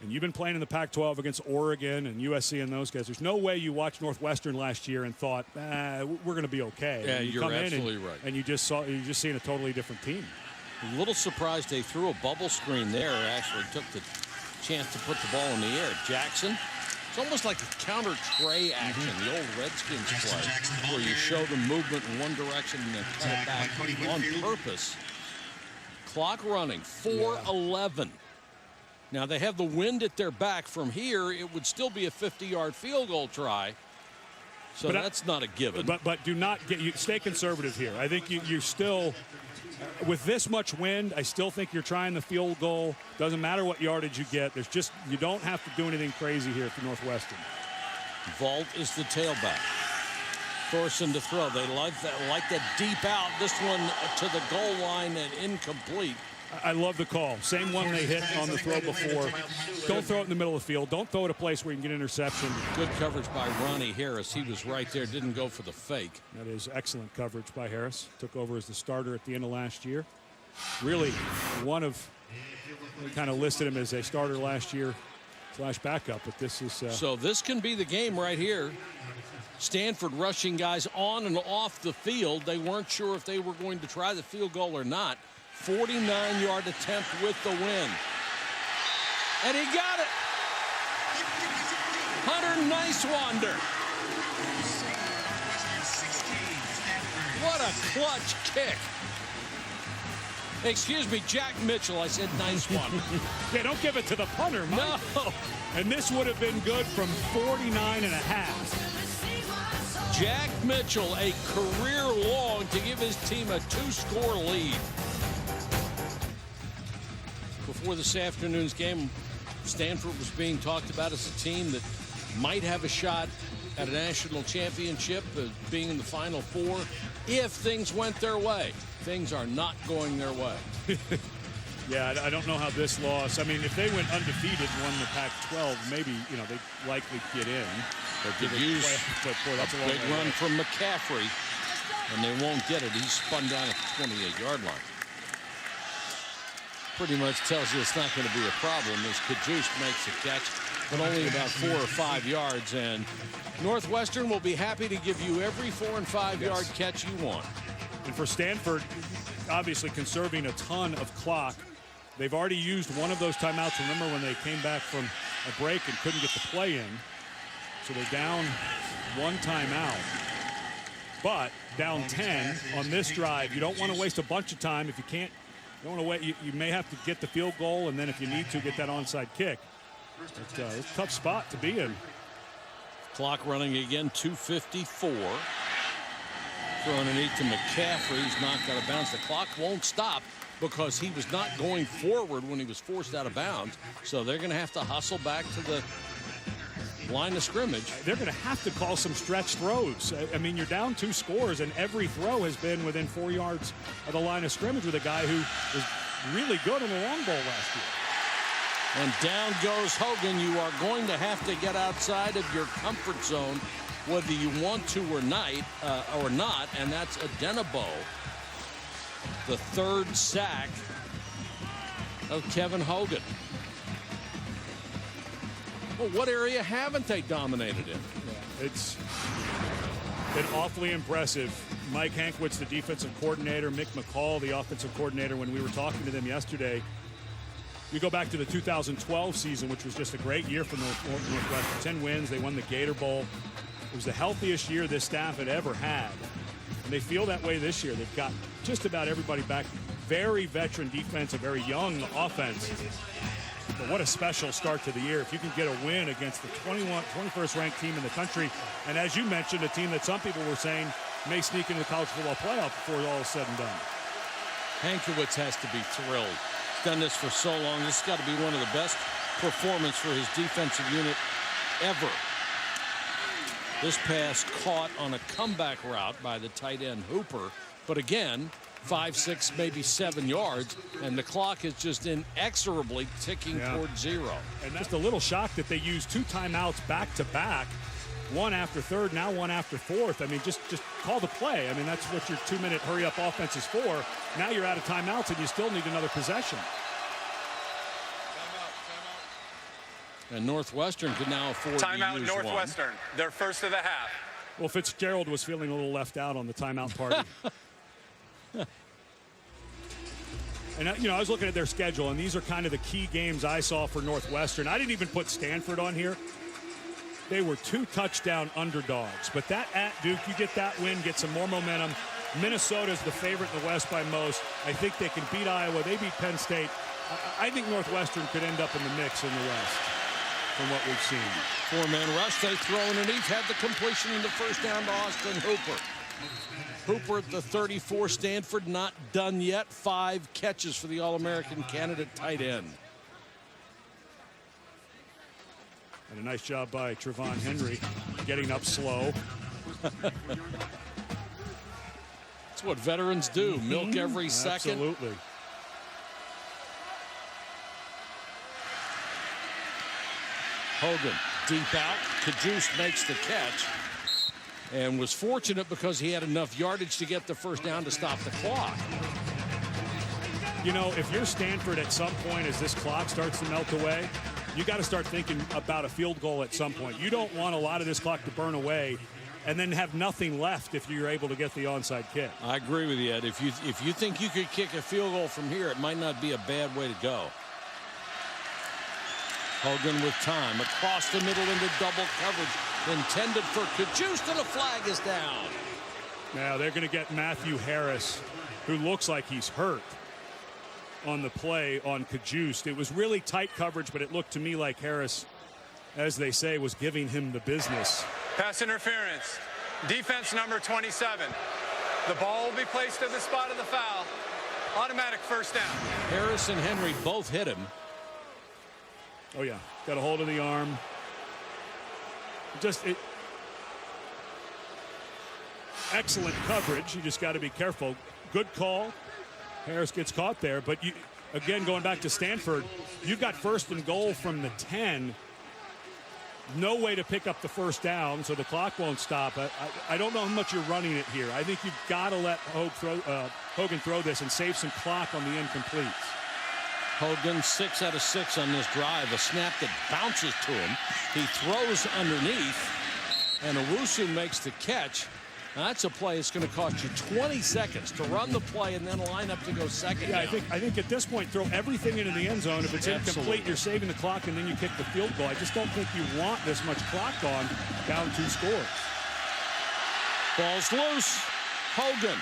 and you've been playing in the Pac-12 against Oregon and USC and those guys, there's no way you watched Northwestern last year and thought, we're going to be okay. Yeah, you you're come absolutely in and, right. And you're just seeing a totally different team. A little surprised they threw a bubble screen there. Actually took the chance to put the ball in the air. Jackson, it's almost like a counter tray action, the old Redskins play, where you show the movement in one direction and then cut it back on purpose. Clock running, 4:11. Now they have the wind at their back. From here, it would still be a 50-yard field goal try. So that's not a given. But do not stay conservative here. I think you still, with this much wind, I still think you're trying the field goal. Doesn't matter what yardage you get. You don't have to do anything crazy here for Northwestern. Vault is the tailback. Thorsen to throw. They like that deep out. This one to the goal line and incomplete. I love the call. Same one they hit on the throw before. Don't throw it in the middle of the field. Don't throw it a place where you can get interception. Good coverage by Ronnie Harris. He was right there. Didn't go for the fake. That is excellent coverage by Harris. Took over as the starter at the end of last year. Really one of, we kind of listed him as a starter last year / backup, but this is. So this can be the game right here. Stanford rushing guys on and off the field. They weren't sure if they were going to try the field goal or not. 49-yard attempt with the win. And he got it. Hunter Nicewander. What a clutch kick. Excuse me, Jack Mitchell. I said Nicewander. Yeah, don't give it to the punter, Mike. No. And this would have been good from 49 and a half. Jack Mitchell, a career long to give his team a 2-score lead. Before this afternoon's game, Stanford was being talked about as a team that might have a shot at a national championship, being in the Final Four, if things went their way. Things are not going their way. Yeah, I don't know how this loss. I mean, if they went undefeated and won the Pac-12, maybe, they'd likely get in. But could use but boy, that's a big run from McCaffrey, and they won't get it. He's spun down at the 28-yard line. Pretty much tells you it's not going to be a problem as Cajuste makes a catch, but only about 4 or 5 yards. And Northwestern will be happy to give you every 4 and 5 yard catch you want. And for Stanford, obviously conserving a ton of clock. They've already used one of those timeouts. Remember when they came back from a break and couldn't get the play in. So they're down one timeout, but down 10 on this drive. You don't want to waste a bunch of time if you can't. You don't want to wait. You may have to get the field goal, and then if you need to, get that onside kick. It's a tough spot to be in. Clock running again, 2:54. Throw underneath to McCaffrey. He's knocked out of bounds. The clock won't stop because he was not going forward when he was forced out of bounds. So they're going to have to hustle back to the line of scrimmage. They're going to have to call some stretch throws. I mean, you're down 2 scores, and every throw has been within 4 yards of the line of scrimmage with a guy who was really good on the long ball last year. And down goes Hogan. You are going to have to get outside of your comfort zone, whether you want to or not, and that's Adenabo. The 3rd sack of Kevin Hogan. Well, what area haven't they dominated in? It's been awfully impressive. Mike Hankwitz, the defensive coordinator, Mick McCall, the offensive coordinator, when we were talking to them yesterday, You go back to the 2012 season, which was just a great year for Northwestern. 10 wins. They won the Gator Bowl. It was the healthiest year this staff had ever had. And they feel that way this year. They've got just about everybody back. Very veteran defense, a very young offense. But what a special start to the year. If you can get a win against the 21st ranked team in the country, and as you mentioned, a team that some people were saying may sneak into the college football playoff before all is said and done. Hankiewicz has to be thrilled. He's done this for so long. This has got to be one of the best performances for his defensive unit ever. This pass caught on a comeback route by the tight end Hooper. But again, 5, 6, maybe 7 yards, and the clock is just inexorably ticking towards 0. And that's a little shock that they used 2 timeouts back to back, one after third, now one after fourth. I mean, just call the play. I mean, that's what your 2-minute hurry-up offense is for. Now you're out of timeouts, and you still need another possession. And Northwestern can now afford timeout to use Northwestern. one. Their first of the half. Well, Fitzgerald was feeling a little left out on the timeout party. And, I was looking at their schedule, and these are kind of the key games I saw for Northwestern. I didn't even put Stanford on here. They were 2-touchdown underdogs. But that at Duke, you get that win, get some more momentum. Minnesota's the favorite in the West by most. I think they can beat Iowa. They beat Penn State. I think Northwestern could end up in the mix in the West from what we've seen. 4-man rush. They throw underneath. Had the completion in the first down to Austin Hooper. Hooper at the 34. Stanford not done yet. 5 catches for the All-American candidate tight end. And a nice job by Trevon Henry getting up slow. That's what veterans do. Milk every second. Absolutely. Hogan deep out. Kajus makes the catch and was fortunate because he had enough yardage to get the first down to stop the clock. If you're Stanford at some point as this clock starts to melt away, you got to start thinking about a field goal at some point. You don't want a lot of this clock to burn away and then have nothing left if you're able to get the onside kick. I agree with you, Ed. If you think you could kick a field goal from here, it might not be a bad way to go. Hogan with time across the middle into double coverage intended for Kajus, and the flag is down. Now they're going to get Matthew Harris, who looks like he's hurt, on the play on Kajus. It was really tight coverage, but it looked to me like Harris, as they say, was giving him the business. Pass interference. Defense number 27. The ball will be placed at the spot of the foul. Automatic first down. Harris and Henry both hit him. Oh, yeah. Got a hold of the arm. Excellent coverage. You just got to be careful. Good call. Harris gets caught there. But, again, going back to Stanford, you've got 1st and goal from the 10. No way to pick up the first down, so the clock won't stop. I don't know how much you're running it here. I think you've got to let Hogan throw this and save some clock on the incompletes. Hogan 6 out of 6 on this drive. A snap that bounces to him. He throws underneath, and Owusu makes the catch. Now, that's a play that's going to cost you 20 seconds to run the play and then line up to go second down. I think at this point, throw everything into the end zone. If it's incomplete, you're saving the clock, and then you kick the field goal. I just don't think you want this much clock on down 2 scores. Ball's loose. Hogan.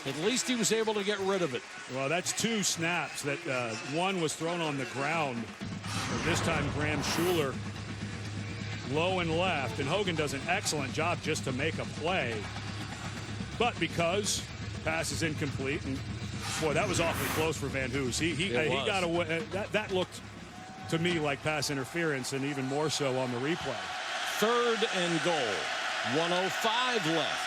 At least he was able to get rid of it. Well, that's 2 snaps. That one was thrown on the ground. This time, Graham Schuler low and left, and Hogan does an excellent job just to make a play. But because pass is incomplete, and boy, that was awfully close for Van Hoos. He got away. That looked to me like pass interference, and even more so on the replay. 3rd and goal. 1:05 left.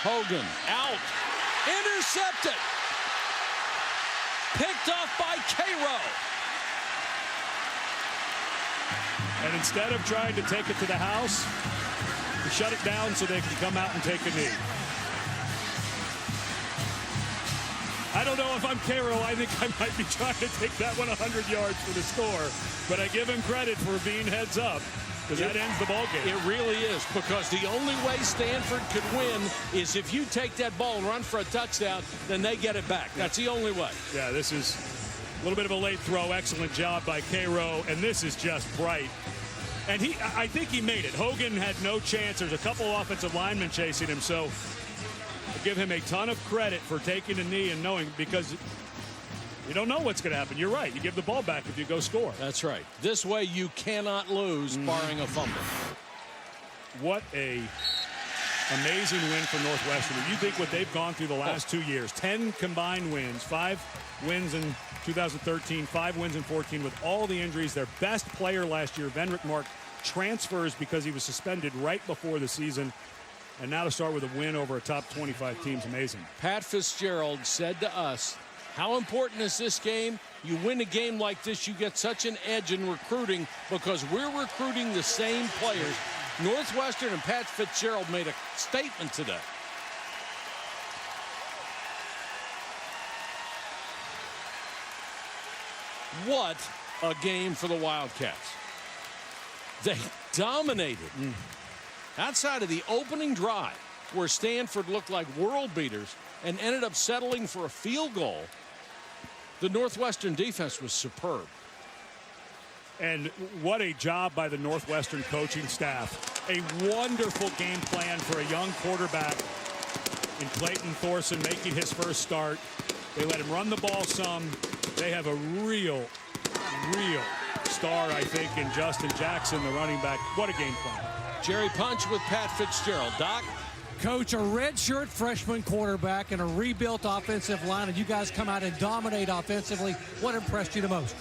Hogan out. Intercepted. Picked off by Cairo. And instead of trying to take it to the house, we shut it down so they can come out and take a knee. I don't know if I'm Cairo. I think I might be trying to take that one 100 yards for the score. But I give him credit for being heads up. because that ends the ball game. It really is, because the only way Stanford could win is if you take that ball and run for a touchdown, then they get it back. That's the only way. Yeah, this is a little bit of a late throw. Excellent job by Cairo, and this is just bright. And I think he made it. Hogan had no chance. There's a couple offensive linemen chasing him, so I give him a ton of credit for taking a knee and knowing, because you don't know what's going to happen. You're right. You give the ball back if you go score. That's right. This way you cannot lose, barring a fumble. What a amazing win for Northwestern. You think what they've gone through the last 2 years, 10 combined wins, 5 wins in 2013, 5 wins in 14 with all the injuries. Their best player last year, Vendrick Mark, transfers because he was suspended right before the season. And now to start with a win over a top 25 team is amazing. Pat Fitzgerald said to us, how important is this game? You win a game like this, you get such an edge in recruiting because we're recruiting the same players. Northwestern and Pat Fitzgerald made a statement today. What a game for the Wildcats. They dominated. Outside of the opening drive, where Stanford looked like world beaters and ended up settling for a field goal, the Northwestern defense was superb. And what a job by the Northwestern coaching staff. A wonderful game plan for a young quarterback in Clayton Thorsen making his first start. They let him run the ball some. They have a real star, I think, in Justin Jackson, the running back. What a game plan. Jerry Punch with Pat Fitzgerald. Doc? Coach, a redshirt freshman quarterback and a rebuilt offensive line, and you guys come out and dominate offensively. What impressed you the most?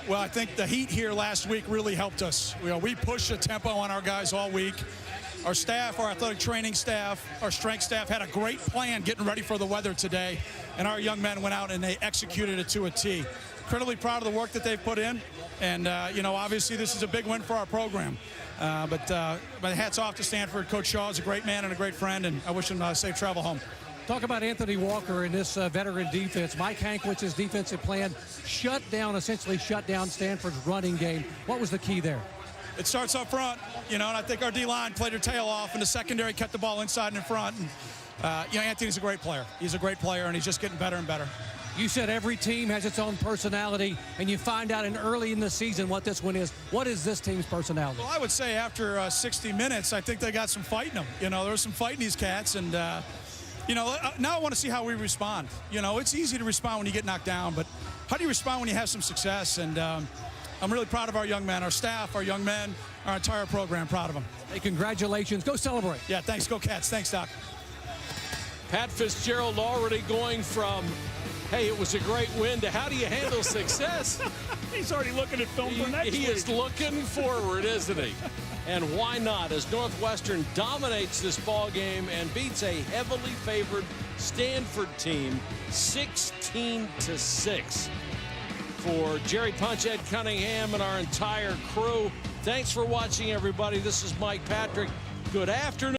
Well, I think the heat here last week really helped us. We pushed the tempo on our guys all week. Our staff, our athletic training staff, our strength staff had a great plan getting ready for the weather today, and our young men went out and they executed it to a T. Incredibly proud of the work that they've put in, and obviously this is a big win for our program. But hats off to Stanford. Coach Shaw is a great man and a great friend, and I wish him safe travel home. Talk about Anthony Walker in this veteran defense. Mike Hankwich's defensive plan essentially shut down Stanford's running game. What was the key there? It starts up front, and I think our D-line played their tail off, and the secondary kept the ball inside and in front. And, Anthony's a great player. He's a great player, and he's just getting better and better. You said every team has its own personality, and you find out early in the season what this one is. What is this team's personality? Well, I would say after 60 minutes, I think they got some fight in them. There was some fight in these cats, and, now I want to see how we respond. It's easy to respond when you get knocked down, but how do you respond when you have some success? And I'm really proud of our young men, our staff, our young men, our entire program, proud of them. Hey, congratulations. Go celebrate. Yeah, thanks. Go Cats. Thanks, Doc. Pat Fitzgerald already going from, hey, it was a great win, to how do you handle success? He's already looking at film for next week. He is looking forward, isn't he? And why not, as Northwestern dominates this ball game and beats a heavily favored Stanford team 16-6. For Jerry Punch, Ed Cunningham, and our entire crew, thanks for watching, everybody. This is Mike Patrick. Good afternoon.